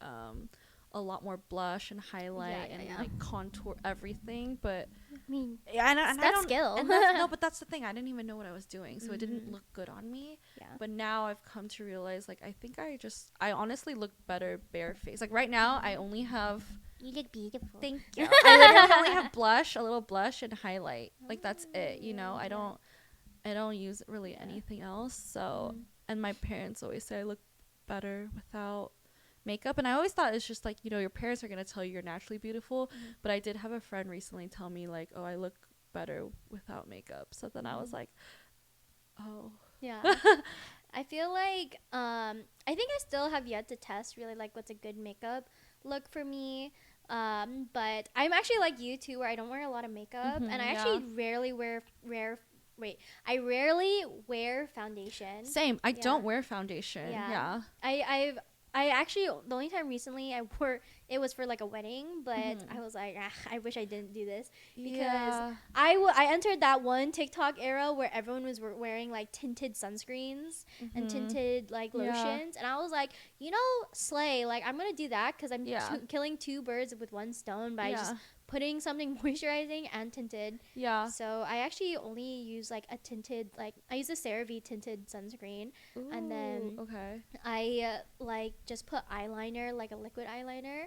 a lot more blush and highlight and like contour everything. But I mean, that's skill. No, but that's the thing. I didn't even know what I was doing, so it didn't look good on me. Yeah. But now I've come to realize, like, I think I honestly look better bare face. Like right now, I only have. You look beautiful. Thank you. I literally only have blush, a little blush, and highlight. Like that's it. You know, I don't use really anything else. So, and my parents always say I look better without makeup, and I always thought it's just like, you know, your parents are gonna tell you you're naturally beautiful. But I did have a friend recently tell me like, oh, I look better without makeup. So then I was like, oh yeah. I feel like I think I still have yet to test really like what's a good makeup look for me. But I'm actually like you too, where I don't wear a lot of makeup, and I actually rarely wear foundation. Same. I don't wear foundation. Yeah. I actually, the only time recently I wore it was for like a wedding, but I was like, I wish I didn't do this because I entered that one TikTok era where everyone was wearing like tinted sunscreens and tinted like lotions, and I was like, you know, slay, like I'm gonna do that because I'm killing two birds with one stone by just putting something moisturizing and tinted. Yeah. So I actually only use like a tinted, like I use a CeraVe tinted sunscreen. Ooh, and then I like just put eyeliner, like a liquid eyeliner.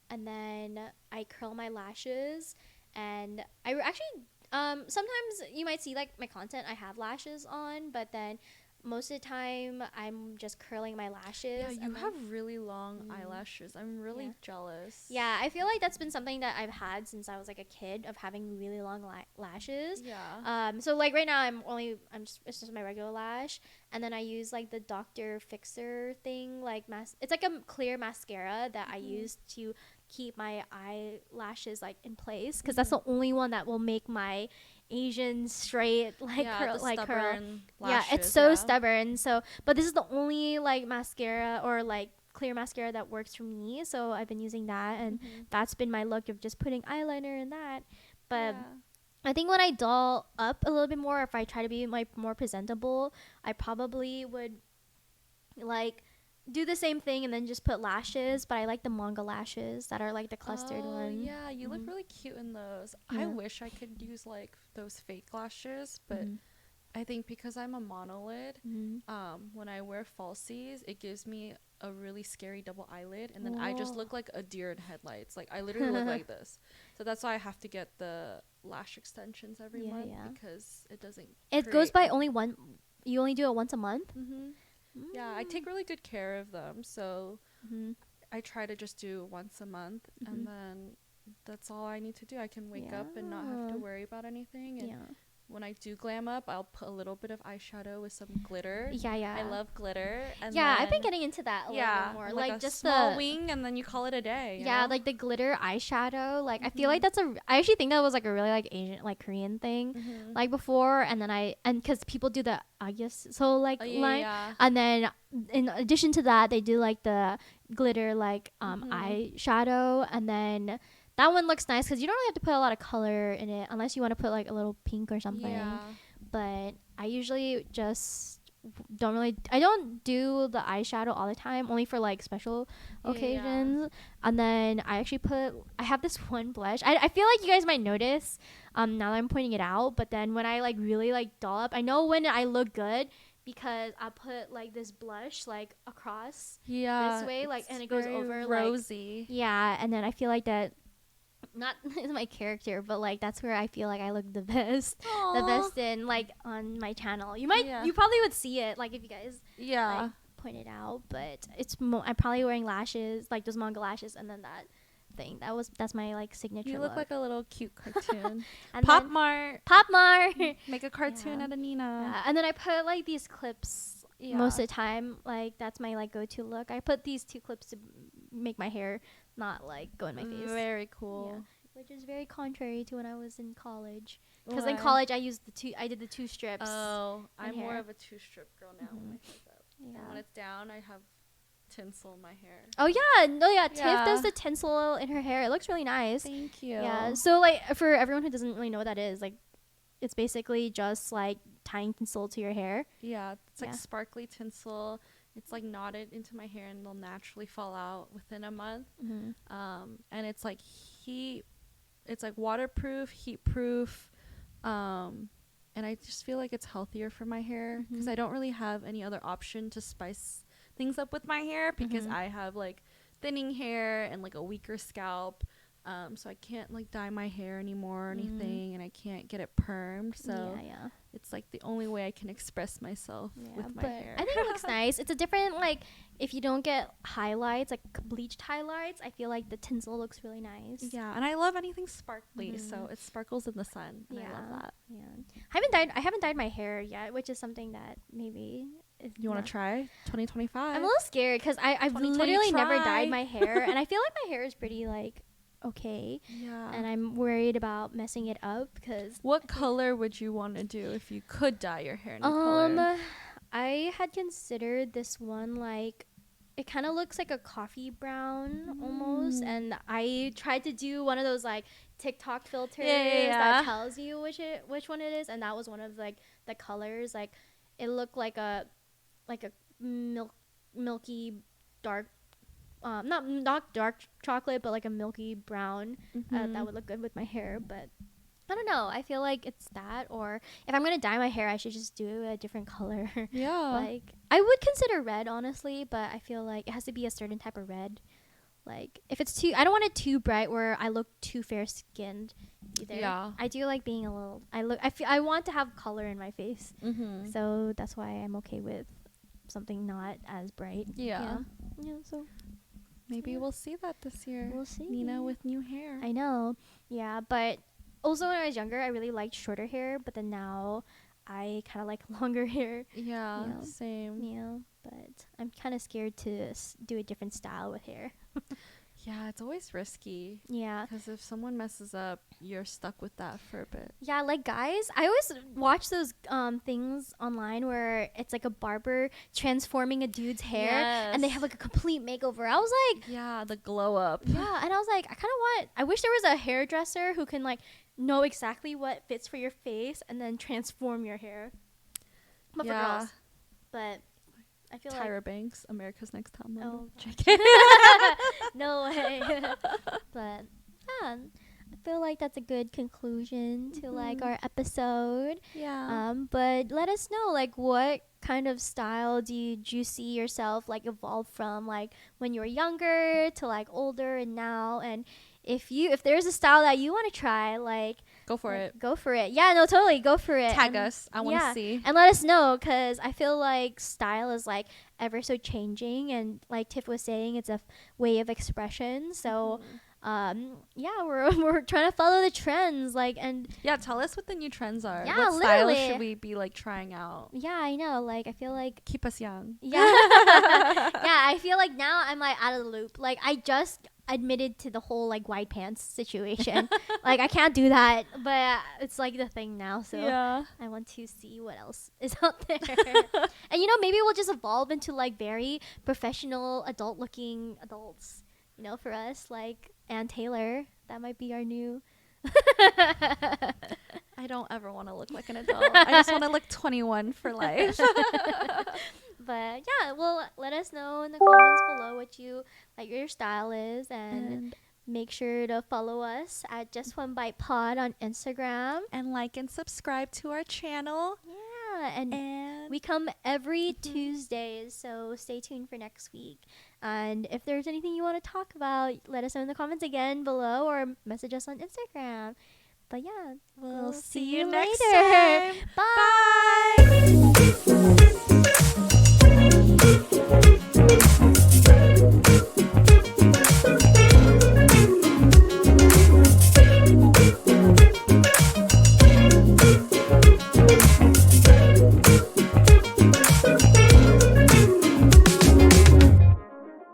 And then I curl my lashes, and I actually sometimes you might see like my content, I have lashes on, but then most of the time I'm just curling my lashes. Yeah, you have really long eyelashes. I'm really jealous. Yeah, I feel like that's been something that I've had since I was like a kid, of having really long lashes. Yeah. So like right now it's just my regular lash, and then I use like the Dr. Fixer thing, like it's like a clear mascara that I use to keep my eyelashes like in place, because that's the only one that will make my Asian straight curl. Lashes, yeah, it's so stubborn. So, but this is the only like mascara or like clear mascara that works for me. So I've been using that, and that's been my look of just putting eyeliner in that. But I think when I doll up a little bit more, if I try to be like more presentable, I probably would like do the same thing and then just put lashes, but I like the manga lashes that are like the clustered one. Yeah, you look really cute in those. I wish I could use like those fake lashes, but I think because I'm a monolid, when I wear falsies, it gives me a really scary double eyelid, and then I just look like a deer in headlights. Like I literally look like this. So that's why I have to get the lash extensions every month, because it doesn't. It goes by only one. You only do it once a month. Yeah, I take really good care of them, so I try to just do once a month, and then that's all I need to do. I can wake up and not have to worry about anything. And when I do glam up, I'll put a little bit of eyeshadow with some glitter. Yeah. I love glitter. And I've been getting into that a little bit more. Like a just small wing, and then you call it a day. You know? Like the glitter eyeshadow. Like I feel like I actually think that was like a really like Asian, like Korean thing, like before. And then because people do the line, and then in addition to that, they do like the glitter like eyeshadow, and then that one looks nice because you don't really have to put a lot of color in it unless you want to put like a little pink or something. Yeah. But I usually just I don't do the eyeshadow all the time, only for like special occasions. And then I have this one blush. I feel like you guys might notice now that I'm pointing it out, but then when I like really like doll up, I know when I look good because I put like this blush like across this way, like, and it goes over rosy. Like, and then I feel like that not my character, but like that's where I feel like I look the best. Aww. The best in like on my channel. You probably would see it like if you guys like, point it out, but I'm probably wearing lashes, like those manga lashes, and then that thing that's my like signature. You look like a little cute cartoon. And Pop Mart make a cartoon out of Nina. And then I put like these clips most of the time, like that's my like go-to look. I put these 2 clips to make my hair not like go in my face. Very cool. Which is very contrary to when I was in college. Because in college I did the 2 strips. Oh, I'm more of a 2-strip girl now when my hair's up. And when it's down, I have tinsel in my hair. Oh yeah, Tiff does the tinsel in her hair. It looks really nice. Thank you. Yeah, so like for everyone who doesn't really know what that is, like it's basically just like tying tinsel to your hair. Yeah, it's like sparkly tinsel. It's like knotted into my hair and it'll naturally fall out within a month. And it's like it's like waterproof, heat proof. And I just feel like it's healthier for my hair because I don't really have any other option to spice things up with my hair because I have like thinning hair and like a weaker scalp. So I can't like dye my hair anymore or anything, and I can't get it permed. So it's like the only way I can express myself with my hair. I think it looks nice. It's a different, like, if you don't get highlights, like bleached highlights, I feel like the tinsel looks really nice. Yeah, and I love anything sparkly, so it sparkles in the sun, and I love that. Yeah, I haven't dyed my hair yet, which is something that maybe you want to try 2025. I'm a little scared because I've literally never dyed my hair, and I feel like my hair is pretty like okay. Yeah. And I'm worried about messing it up because. What color would you want to do if you could dye your hair any color? I had considered this one, like, it kind of looks like a coffee brown almost, and I tried to do one of those like TikTok filters that tells you which one it is, and that was one of like the colors. Like, it looked like a milky dark. Not dark chocolate, but like a milky brown. That would look good with my hair, but I don't know. I feel like it's that, or if I'm gonna dye my hair, I should just do a different color. Yeah. Like, I would consider red, honestly, but I feel like it has to be a certain type of red. Like, if it's I don't want it too bright where I look too fair skinned either. Yeah. I do like being a little. I want to have color in my face. So that's why I'm okay with something not as bright. Yeah. So. Maybe we'll see that this year. We'll see. Nina with new hair. I know. Yeah, but also when I was younger, I really liked shorter hair, but then now I kind of like longer hair. Yeah, same. Yeah, but I'm kind of scared to do a different style with hair. Yeah, it's always risky. Yeah. Because if someone messes up, you're stuck with that for a bit. Yeah, like guys, I always watch those things online where it's like a barber transforming a dude's hair and they have like a complete makeover. I was like, yeah, the glow up. Yeah, and I was like, I wish there was a hairdresser who can like know exactly what fits for your face and then transform your hair. But for girls. But I feel Tyra Banks, America's Next Top Model. No way. But yeah, I feel like that's a good conclusion to like our episode. Yeah. But let us know, like, what kind of style did you see yourself like evolve from, like when you were younger to like older and now, and if there's a style that you want to try, like go for it. Go for it. Yeah, no, totally go for it. Tag us. I want to see. And let us know, because I feel like style is like ever so changing, and like Tiff was saying, it's a way of expression. So yeah, we're trying to follow the trends, like, and Yeah, tell us what the new trends are. Yeah, What styles literally. should we be like trying out? yeah, I know, like, I feel like, Keep us young. yeah, yeah, I feel like now I'm like out of the loop. Like, I just admitted to the whole like white pants situation. Like, I can't do that, but it's like the thing now. So Yeah. I want to see what else is out there. And you know, maybe we'll just evolve into like very professional, adult looking adults. You know, for us, like Ann Taylor, that might be our new. I don't ever want to look like an adult. I just want to look 21 for life. But yeah, well, let us know in the comments below what you like your style is, and make sure to follow us at justonebitepod on Instagram. And like and subscribe to our channel. Yeah, and And we come every Tuesdays, so stay tuned for next week. And if there's anything you want to talk about, let us know in the comments again below, or message us on Instagram. But yeah, we'll see see you you next later. time. Bye. Bye.